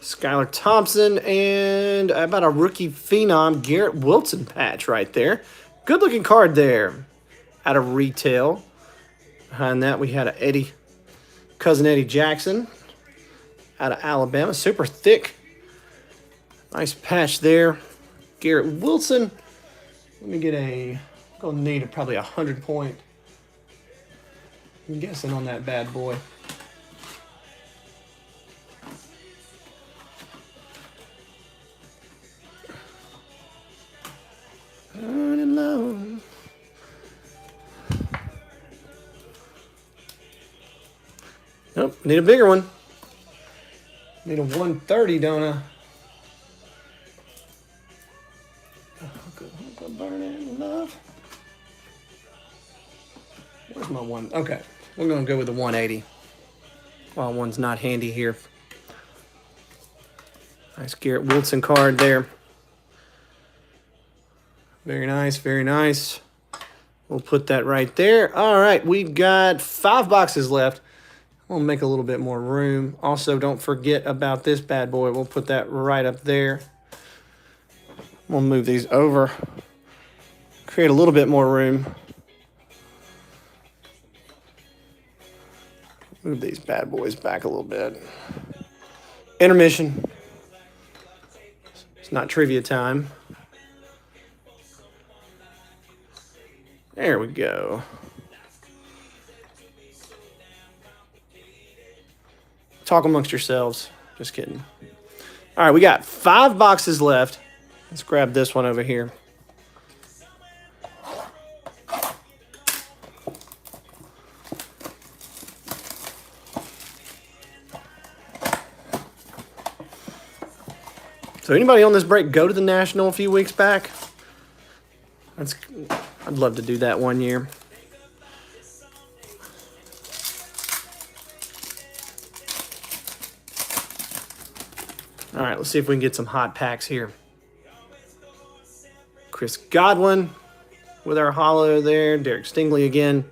Skylar Thompson, and about a rookie phenom, Garrett Wilson patch right there. Good looking card there out of retail. Behind that, we had Cousin Eddie Jackson out of Alabama. Super thick. Nice patch there. Garrett Wilson. Let me get I'm going to need probably 100 point. I'm guessing on that bad boy. Running low. Nope, need a bigger one. Need a 130, don't I? Burning love. Where's my one? Okay, we're gonna go with the 180. While one's not handy here. Nice Garrett Wilson card there. Very nice, very nice. We'll put that right there. All right, we've got 5 boxes left. We'll make a little bit more room. Also, don't forget about this bad boy. We'll put that right up there. We'll move these over. Create a little bit more room. Move these bad boys back a little bit. Intermission. It's not trivia time. There we go. Talk amongst yourselves. Just kidding. All right, we got 5 boxes left. Let's grab this one over here. So anybody on this break go to the National a few weeks back? I'd love to do that one year. All right, let's see if we can get some hot packs here. Chris Godwin with our hollow there. Derek Stingley again.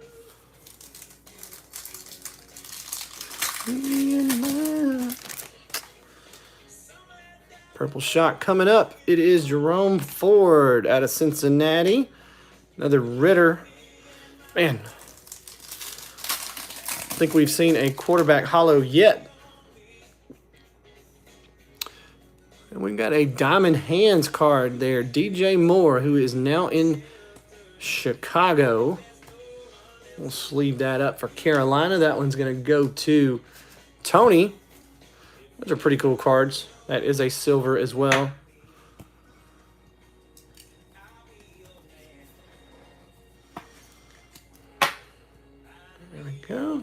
Purple shot coming up. It is Jerome Ford out of Cincinnati. Another Ritter. Man, I think we've seen a quarterback hollow yet. And we've got a Diamond Hands card there. DJ Moore, who is now in Chicago. We'll sleeve that up for Carolina. That one's going to go to Tony. Those are pretty cool cards. That is a silver as well. There we go.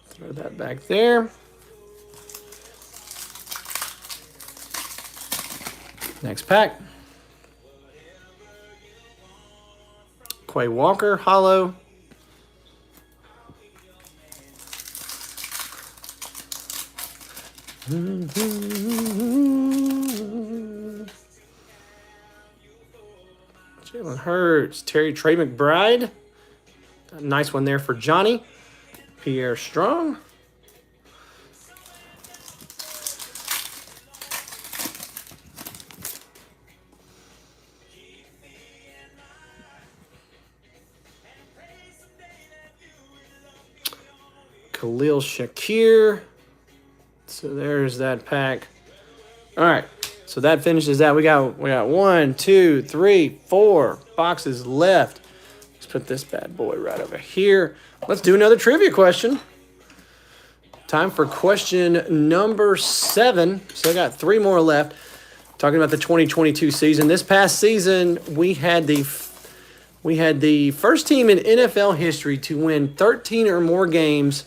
Throw that back there. Next pack. Quay Walker, hollow. Jalen Hurts, Trey McBride. A nice one there for Johnny. Pierre Strong. Khalil Shakir. So there's that pack. All right. So that finishes that. We got 1, 2, 3, 4 boxes left. Let's put this bad boy right over here. Let's do another trivia question. Time for question number 7. So I got 3 more left. Talking about the 2022 season. This past season, we had the first team in NFL history to win 13 or more games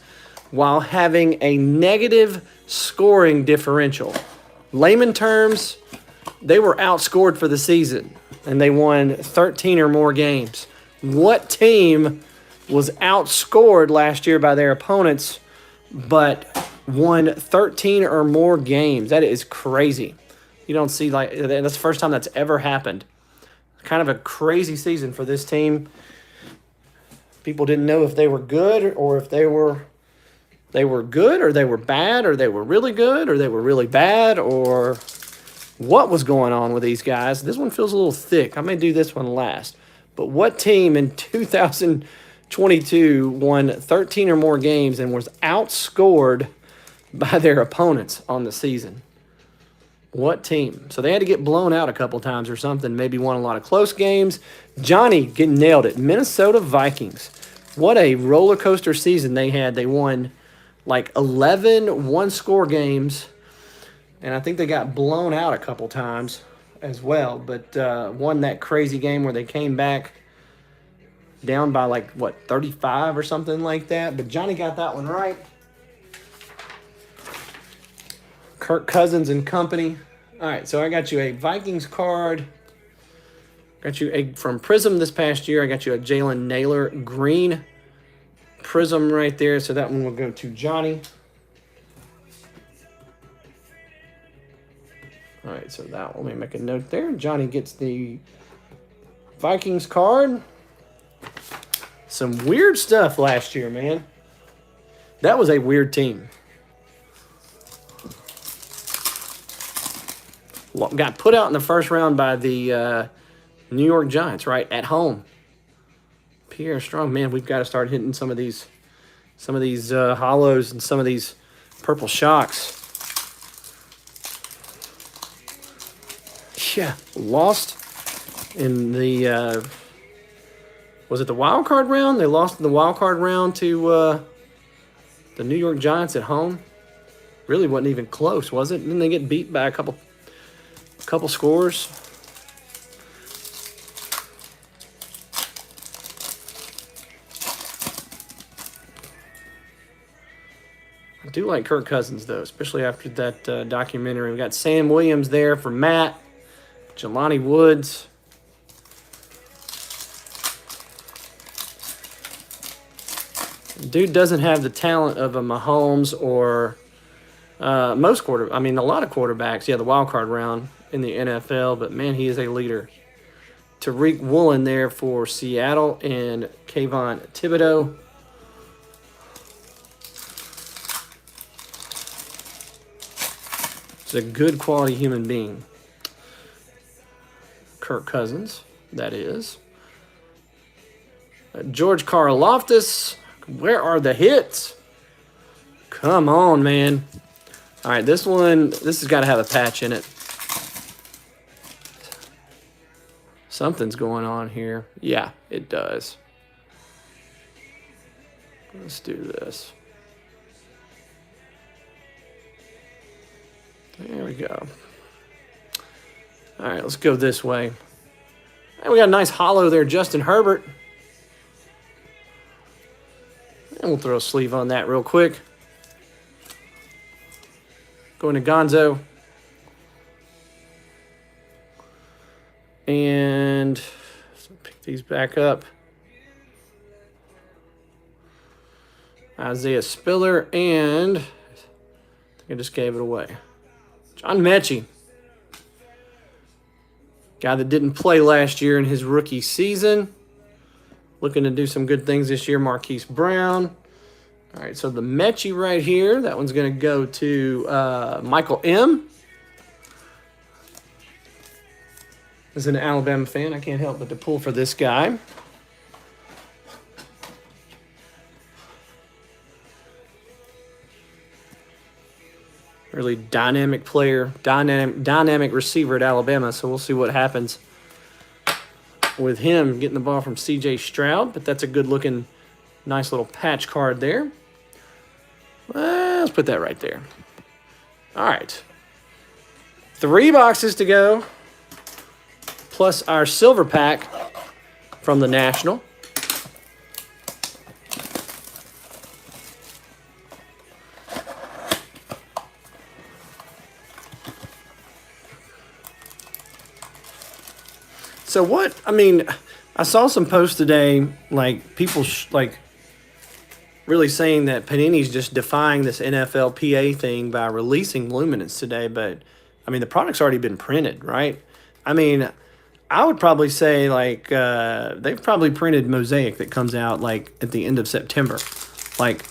while having a negative scoring differential. Layman terms, they were outscored for the season, and they won 13 or more games. What team was outscored last year by their opponents but won 13 or more games? That is crazy. You don't see, like, that's the first time that's ever happened. Kind of a crazy season for this team. People didn't know if they were good or if they were good or they were bad or they were really good or they were really bad or what was going on with these guys. This one feels a little thick. I may do this one last. But what team in 2022 won 13 or more games and was outscored by their opponents on the season? What team? So they had to get blown out a couple times or something, maybe won a lot of close games. Johnny nailed it. Minnesota Vikings. What a roller coaster season they had. They won like 11 one-score games, and I think they got blown out a couple times as well, but won that crazy game where they came back down by like, 35 or something like that. But Johnny got that one right. Kirk Cousins and company. All right, so I got you a Vikings card. Got you from Prism this past year. I got you a Jalen Naylor green Prism right there. So that one will go to Johnny. All right, so that one, let me make a note there. Johnny gets the Vikings card. Some weird stuff last year, man. That was a weird team. Got put out in the first round by the New York Giants, right, at home. Pierre Strong, man, we've got to start hitting some of these hollows and some of these purple shocks. Yeah, lost in the was it the wild card round? They lost in the wild card round to the New York Giants at home. Really wasn't even close, was it? Didn't they get beat by a couple scores? I do like Kirk Cousins, though, especially after that documentary. We got Sam Williams there for Matt, Jelani Woods. Dude doesn't have the talent of a Mahomes or a lot of quarterbacks. Yeah, the wild card round in the NFL, but man, he is a leader. Tariq Woolen there for Seattle and Kayvon Thibodeau. He's a good quality human being. Kirk Cousins, that is. George Karlaftis. Where are the hits? Come on, man. All right, this has got to have a patch in it. Something's going on here. Yeah, it does. Let's do this. There we go. All right, let's go this way. And we got a nice hollow there, Justin Herbert. And we'll throw a sleeve on that real quick. Going to Gonzo. And pick these back up. Isaiah Spiller, and I think I just gave it away. John Mechie. Guy that didn't play last year in his rookie season. Looking to do some good things this year, Marquise Brown. All right, so the Mechie right here, that one's going to go to Michael M. As an Alabama fan, I can't help but to pull for this guy. Really dynamic player, dynamic receiver at Alabama, so we'll see what happens with him getting the ball from C.J. Stroud, but that's a good-looking, nice little patch card there. Let's put that right there. All right. 3 boxes to go, plus our silver pack from the National. So what, I mean, I saw some posts today, like people like really saying that Panini's just defying this NFLPA thing by releasing Luminance today. But, I mean, the product's already been printed, right? I mean, I would probably say, like, they've probably printed Mosaic that comes out, like, at the end of September. Like,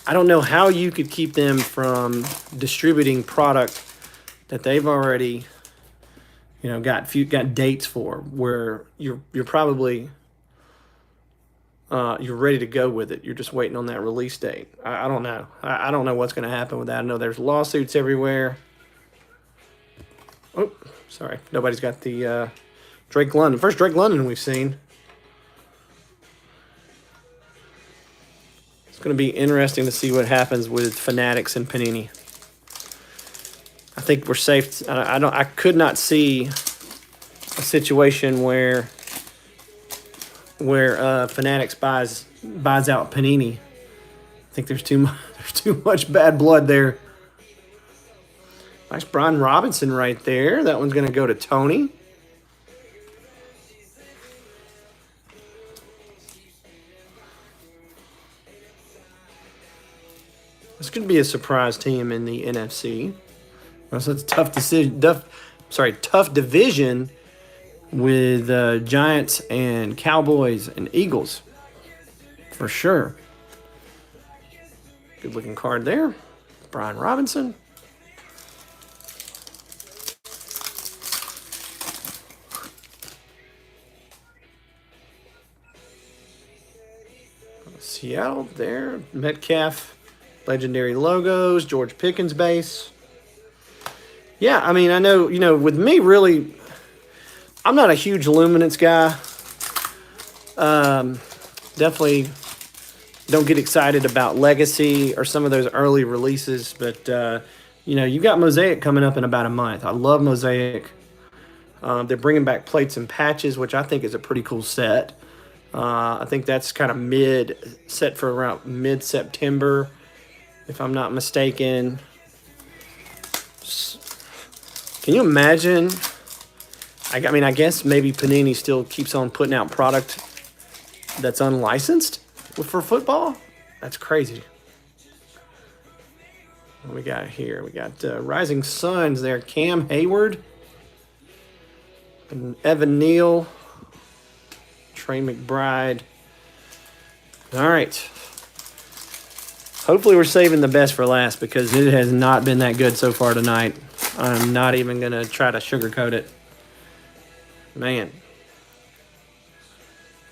I don't know how you could keep them from distributing product that they've already, you know, got dates for, where you're probably you're ready to go with it. You're just waiting on that release date. I don't know. I don't know what's going to happen with that. I know there's lawsuits everywhere. Oh, sorry. Nobody's got the Drake London. First Drake London we've seen. It's going to be interesting to see what happens with Fanatics and Panini. I think we're safe. I could not see a situation where Fanatics buys out Panini. I think there's too much bad blood there. Nice Brian Robinson right there. That one's going to go to Tony. This could be a surprise team in the NFC. So it's a tough decision. Tough division with Giants and Cowboys and Eagles, for sure. Good looking card there, Brian Robinson. Seattle there, Metcalf, legendary logos, George Pickens base. Yeah, I mean, I know, you know, with me, really, I'm not a huge Luminance guy. Definitely don't get excited about Legacy or some of those early releases, but, you know, you got Mosaic coming up in about a month. I love Mosaic. They're bringing back plates and patches, which I think is a pretty cool set. I think that's kind of set for around mid-September, if I'm not mistaken. Can you imagine? I mean, I guess maybe Panini still keeps on putting out product that's unlicensed for football. That's crazy. What we got here? We got Rising Suns there. Cam Hayward and Evan Neal, Trey McBride. All right. Hopefully we're saving the best for last, because it has not been that good so far tonight. I'm not even going to try to sugarcoat it. Man.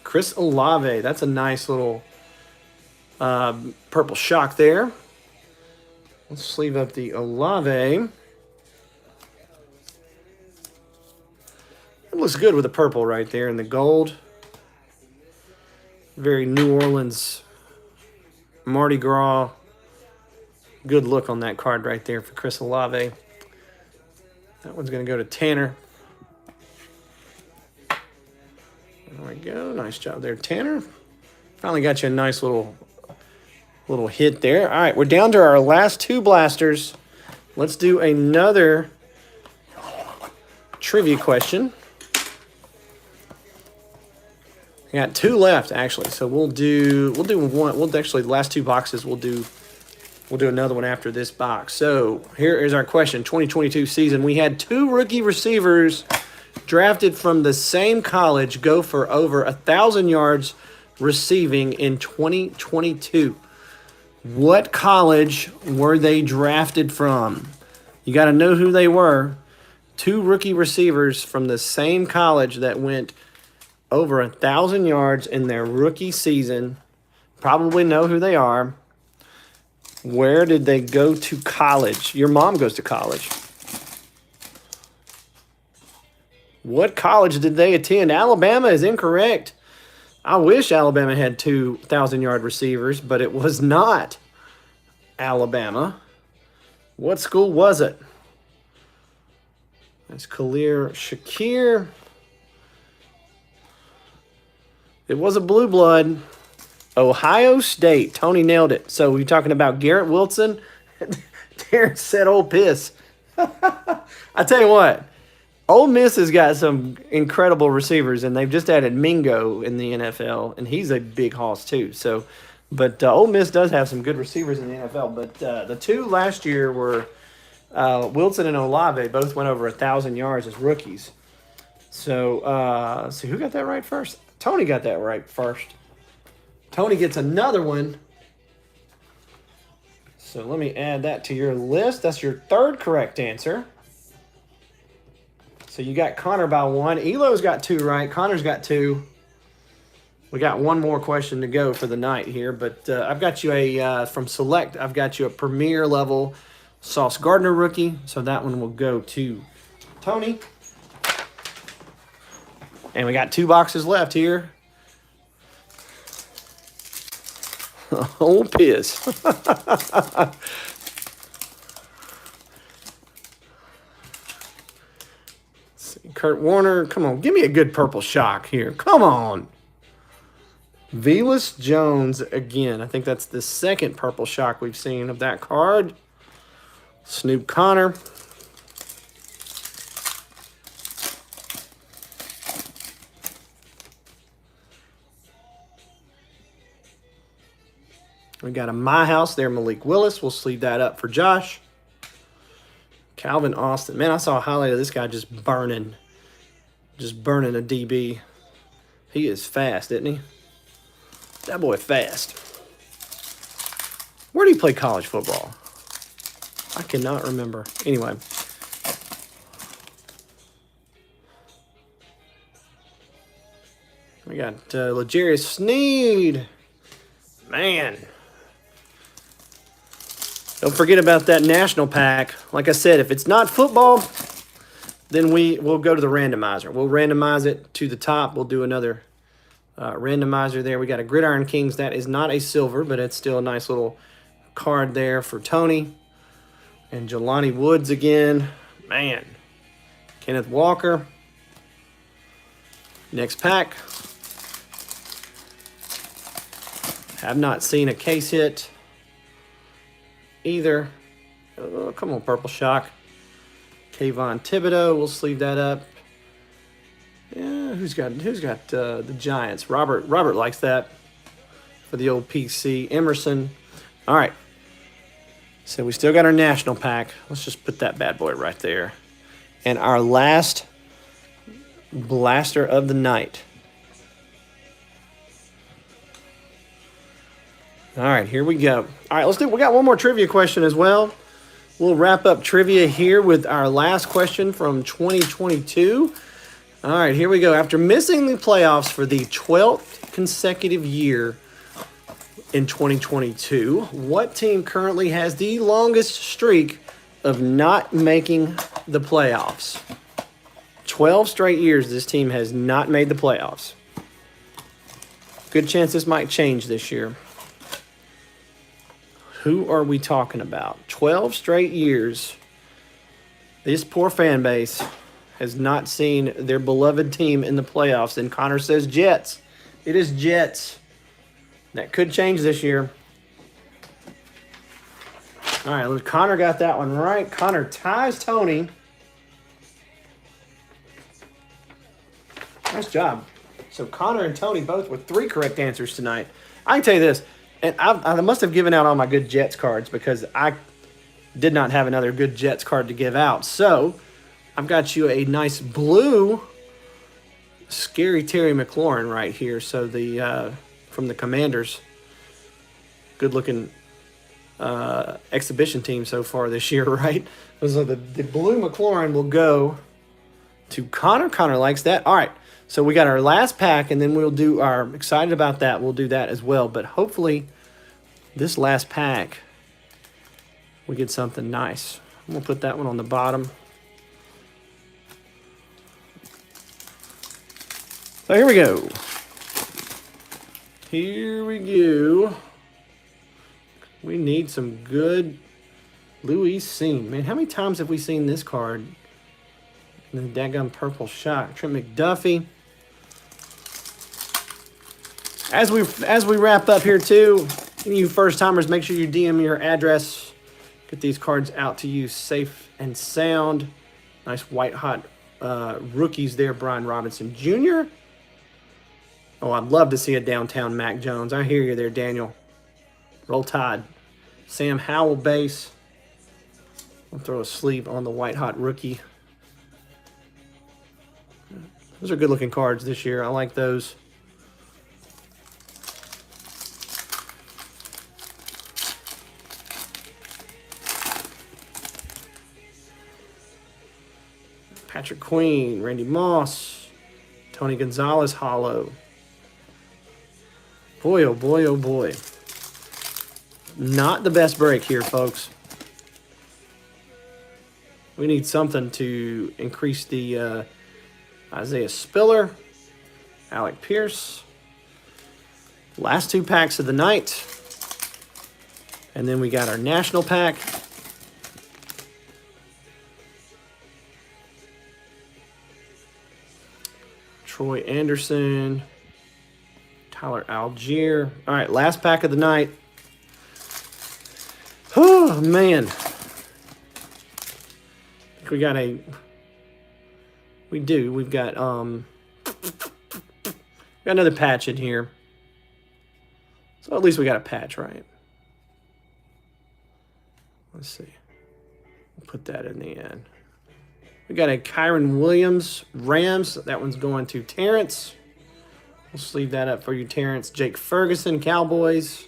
Chris Olave. That's a nice little purple shock there. Let's sleeve up the Olave. It looks good with the purple right there and the gold. Very New Orleans Mardi Gras. Good look on that card right there for Chris Olave. That one's going to go to Tanner. There we go. Nice job there, Tanner. Finally got you a nice little hit there. All right, we're down to our last two blasters. Let's do another trivia question. We got two left actually, so we'll do one. We'll actually last two boxes. We'll do another one after this box. So here is our question: 2022 season. We had two rookie receivers drafted from the same college go for over 1,000 yards receiving in 2022. What college were they drafted from? You got to know who they were. Two rookie receivers from the same college that went over 1,000 yards in their rookie season. Probably know who they are. Where did they go to college? Your mom goes to college. What college did they attend? Alabama is incorrect. I wish Alabama had 2,000-yard receivers, but it was not Alabama. What school was it? That's Khalil Shakir. It was a blue blood. Ohio State. Tony nailed it. So we're talking about Garrett Wilson. Darren said Ole Miss. I tell you what, Ole Miss has got some incredible receivers, and they've just added Mingo in the NFL, and he's a big hoss too. So, but Ole Miss does have some good receivers in the NFL. But the two last year were Wilson and Olave. Both went over 1,000 yards as rookies. So, see who got that right first? Tony got that right first. Tony gets another one. So let me add that to your list. That's your third correct answer. So you got Connor by one. Elo's got two right. Connor's got two. We got one more question to go for the night here. But I've got you from Select, I've got you a premier level Sauce Gardner rookie. So that one will go to Tony. And we got two boxes left here. Oh, piss. See, Kurt Warner, come on, give me a good purple shock here. Come on. Velus Jones again. I think that's the second purple shock we've seen of that card. Snoop Connor. We got a My House there, Malik Willis. We'll sleeve that up for Josh. Calvin Austin. Man, I saw a highlight of this guy just burning a DB. He is fast, isn't he? That boy fast. Where do you play college football? I cannot remember. Anyway. We got L'Jarius Sneed. Man. Don't forget about that national pack. Like I said, if it's not football, then we'll go to the randomizer. We'll randomize it to the top. We'll do another randomizer there. We got a Gridiron Kings. That is not a silver, but it's still a nice little card there for Tony. And Jelani Woods again. Man. Kenneth Walker. Next pack. Have not seen a case hit either. Oh, come on, purple shock. Kayvon Thibodeau. We'll sleeve that up. Yeah, who's got the Giants? Robert likes that for the old PC. Emerson. All right. So we still got our national pack. Let's just put that bad boy right there. And our last blaster of the night. All right, here we go. All right, we got one more trivia question as well. We'll wrap up trivia here with our last question from 2022. All right, here we go. After missing the playoffs for the 12th consecutive year in 2022, what team currently has the longest streak of not making the playoffs? 12 straight years this team has not made the playoffs. Good chance this might change this year. Who are we talking about? 12 straight years. This poor fan base has not seen their beloved team in the playoffs. And Connor says Jets. It is Jets. That could change this year. All right, Connor got that one right. Connor ties Tony. Nice job. So Connor and Tony both with 3 correct answers tonight. I can tell you this, and I must have given out all my good Jets cards because I did not have another good Jets card to give out. So I've got you a nice blue Scary Terry McLaurin right here. So the from the Commanders, good looking exhibition team so far this year, right? So the blue McLaurin will go to Connor. Connor likes that. All right. So we got our last pack, and then we'll do our, excited about that, we'll do that as well. But hopefully this last pack, we get something nice. I'm going to put that one on the bottom. So here we go. Here we go. We need some good Louis Scene. Man, how many times have we seen this card? And the daggum purple shot. Trent McDuffie. As we wrap up here too, you first timers, make sure you DM your address. Get these cards out to you safe and sound. Nice white hot rookies there, Brian Robinson Jr. Oh, I'd love to see a downtown Mac Jones. I hear you there, Daniel. Roll Tide. Sam Howell base. I'll throw a sleeve on the white hot rookie. Those are good looking cards this year. I like those. Patrick Queen, Randy Moss, Tony Gonzalez hollow. Boy, oh boy, oh boy. Not the best break here, folks. We need something to increase the Isaiah Spiller, Alec Pierce. Last 2 packs of the night. And then we got our national pack. Troy Anderson, Tyler Algier. All right, last pack of the night. Oh, man. I think we got a... We do. We've got another patch in here. So at least we got a patch, right? Let's see. We'll put that in the end. We got a Kyron Williams, Rams. That one's going to Terrence. We'll sleeve that up for you, Terrence. Jake Ferguson, Cowboys.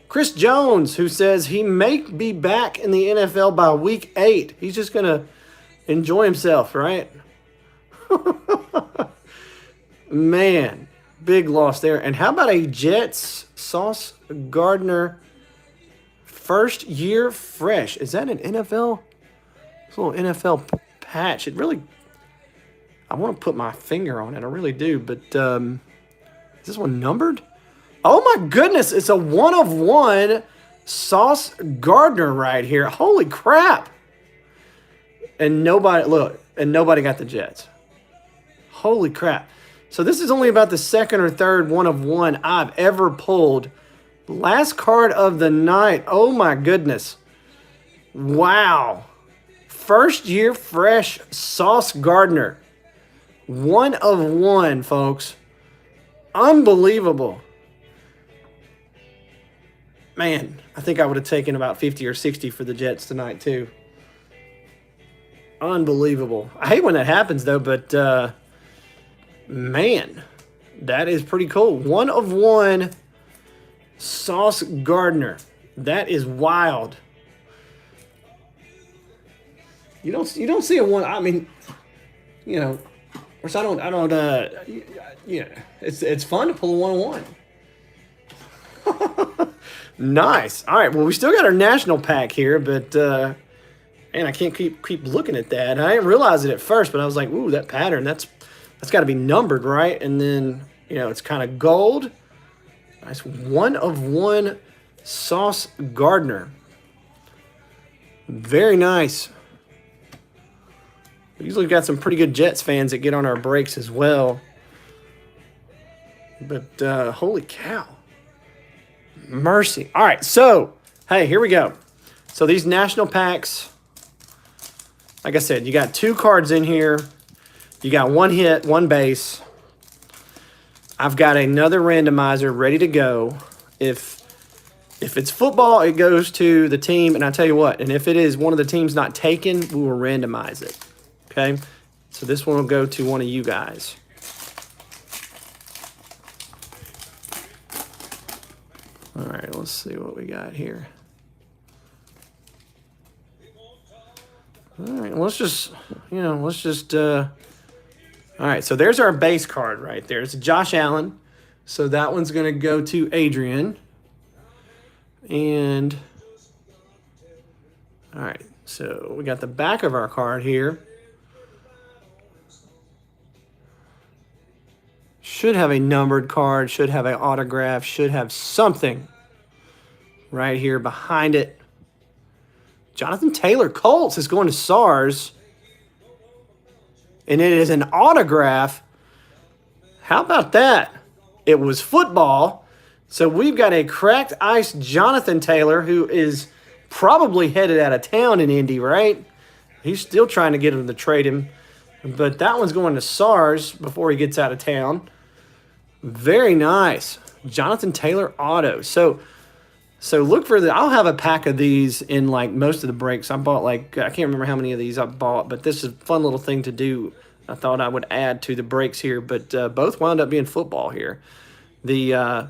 Chris Jones, who says he may be back in the NFL by week 8. He's just going to enjoy himself, right? Man, big loss there. And how about a Jets Sauce Gardner first year fresh? Is that an NFL? It's a little NFL patch. It really, I want to put my finger on it. I really do. But is this one numbered? Oh my goodness. It's a 1/1 Sauce Gardner right here. Holy crap. And nobody, look, and nobody got the Jets. Holy crap. So this is only about the second or third 1/1 I've ever pulled. Last card of the night. Oh my goodness. Wow. First year fresh Sauce Gardner. 1/1, folks. Unbelievable. Man, I think I would have taken about 50 or 60 for the Jets tonight too. Unbelievable. I hate when that happens though, but man, that is pretty cool. 1/1 Sauce Gardner. That is wild. You don't see a one. I mean, you know, of course I don't. Yeah, it's fun to pull a 1/1. Nice. All right. Well, we still got our national pack here, but And I can't keep looking at that. And I didn't realize it at first, but I was like, ooh, that pattern, that's got to be numbered, right? And then, you know, it's kind of gold. Nice 1/1 Sauce Gardner. Very nice. We usually got some pretty good Jets fans that get on our breaks as well. But holy cow. Mercy. All right, so, hey, here we go. So these national packs, like I said, you got 2 cards in here. You got 1 hit, 1 base. I've got another randomizer ready to go. If it's football, it goes to the team, and I tell you what, and if it is one of the teams not taken, we will randomize it. Okay? So this one will go to one of you guys. All right, let's see what we got here. All right, let's just, all right, so there's our base card right there. It's Josh Allen. So that one's going to go to Adrian. And, all right, so we got the back of our card here. Should have a numbered card, should have an autograph, should have something right here behind it. Jonathan Taylor, Colts, is going to SARS. And it is an autograph. How about that? It was football. So we've got a cracked ice Jonathan Taylor, who is probably headed out of town in Indy, right? He's still trying to get him to trade him. But that one's going to SARS before he gets out of town. Very nice. Jonathan Taylor auto. So look for the, I'll have a pack of these in like most of the breaks. I bought like, I can't remember how many of these I bought, but this is a fun little thing to do. I thought I would add to the breaks here, but both wound up being football here. You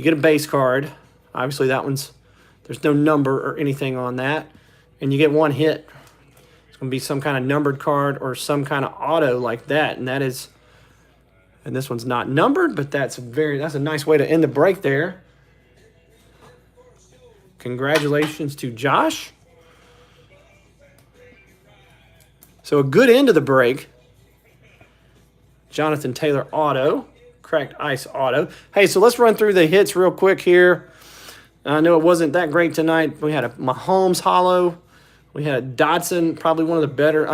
get a base card. Obviously that one's, there's no number or anything on that. And you get 1 hit. It's going to be some kind of numbered card or some kind of auto like that. And that is, and this one's not numbered, but that's a nice way to end the break there. Congratulations to Josh. So a good end of the break. Jonathan Taylor auto. Cracked ice auto. Hey, so let's run through the hits real quick here. I know it wasn't that great tonight. We had a Mahomes holo. We had a Dodson, probably one of the better.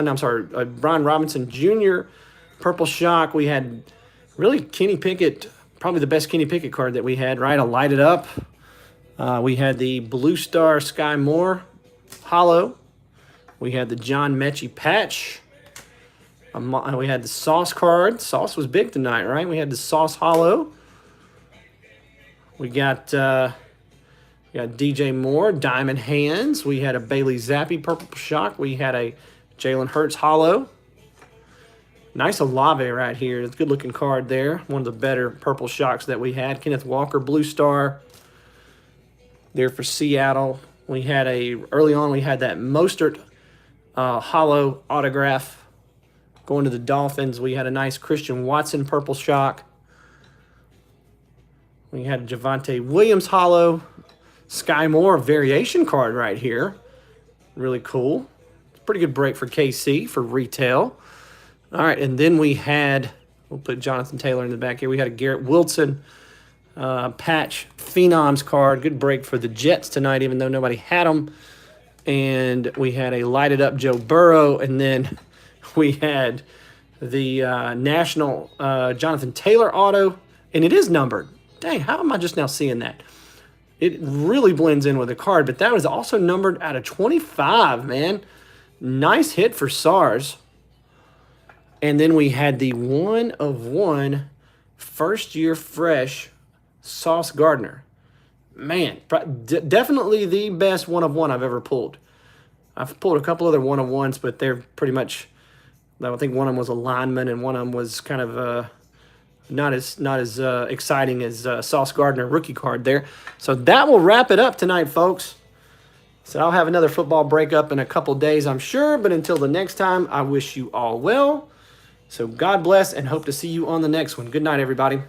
Brian Robinson Jr. Purple Shock. We had really Kenny Pickett, probably the best Kenny Pickett card that we had, right? A light it up. We had the Blue Star Sky Moore holo. We had the John Mechie patch. We had the Sauce card. Sauce was big tonight, right? We had the Sauce holo. We got DJ Moore, Diamond Hands. We had a Bailey Zappi Purple Shock. We had a Jalen Hurts holo. Nice Olave right here. It's a good-looking card there. One of the better Purple Shocks that we had. Kenneth Walker, Blue Star. There for Seattle. We had early on, we had that Mostert holo autograph. Going to the Dolphins, we had a nice Christian Watson Purple Shock. We had a Javonte Williams holo. Sky Moore variation card right here. Really cool. It's a pretty good break for KC for retail. All right, and then we had, we'll put Jonathan Taylor in the back here. We had a Garrett Wilson patch Phenoms card. Good break for the Jets tonight, even though nobody had them. And we had a lighted up Joe Burrow, and then we had the national Jonathan Taylor auto, and it is numbered. Dang, how am I just now seeing that? It really blends in with the card, but that was also numbered out of 25, man. Nice hit for SARS. And then we had the 1/1 first-year fresh Sauce Gardner. Man, definitely the best 1/1 I've ever pulled. I've pulled a couple other 1/1s, but they're pretty much, I think one of them was a lineman and one of them was kind of not as exciting as Sauce Gardner rookie card there. So that will wrap it up tonight, folks. So I'll have another football breakup in a couple days, I'm sure. But until the next time, I wish you all well. So God bless and hope to see you on the next one. Good night, everybody.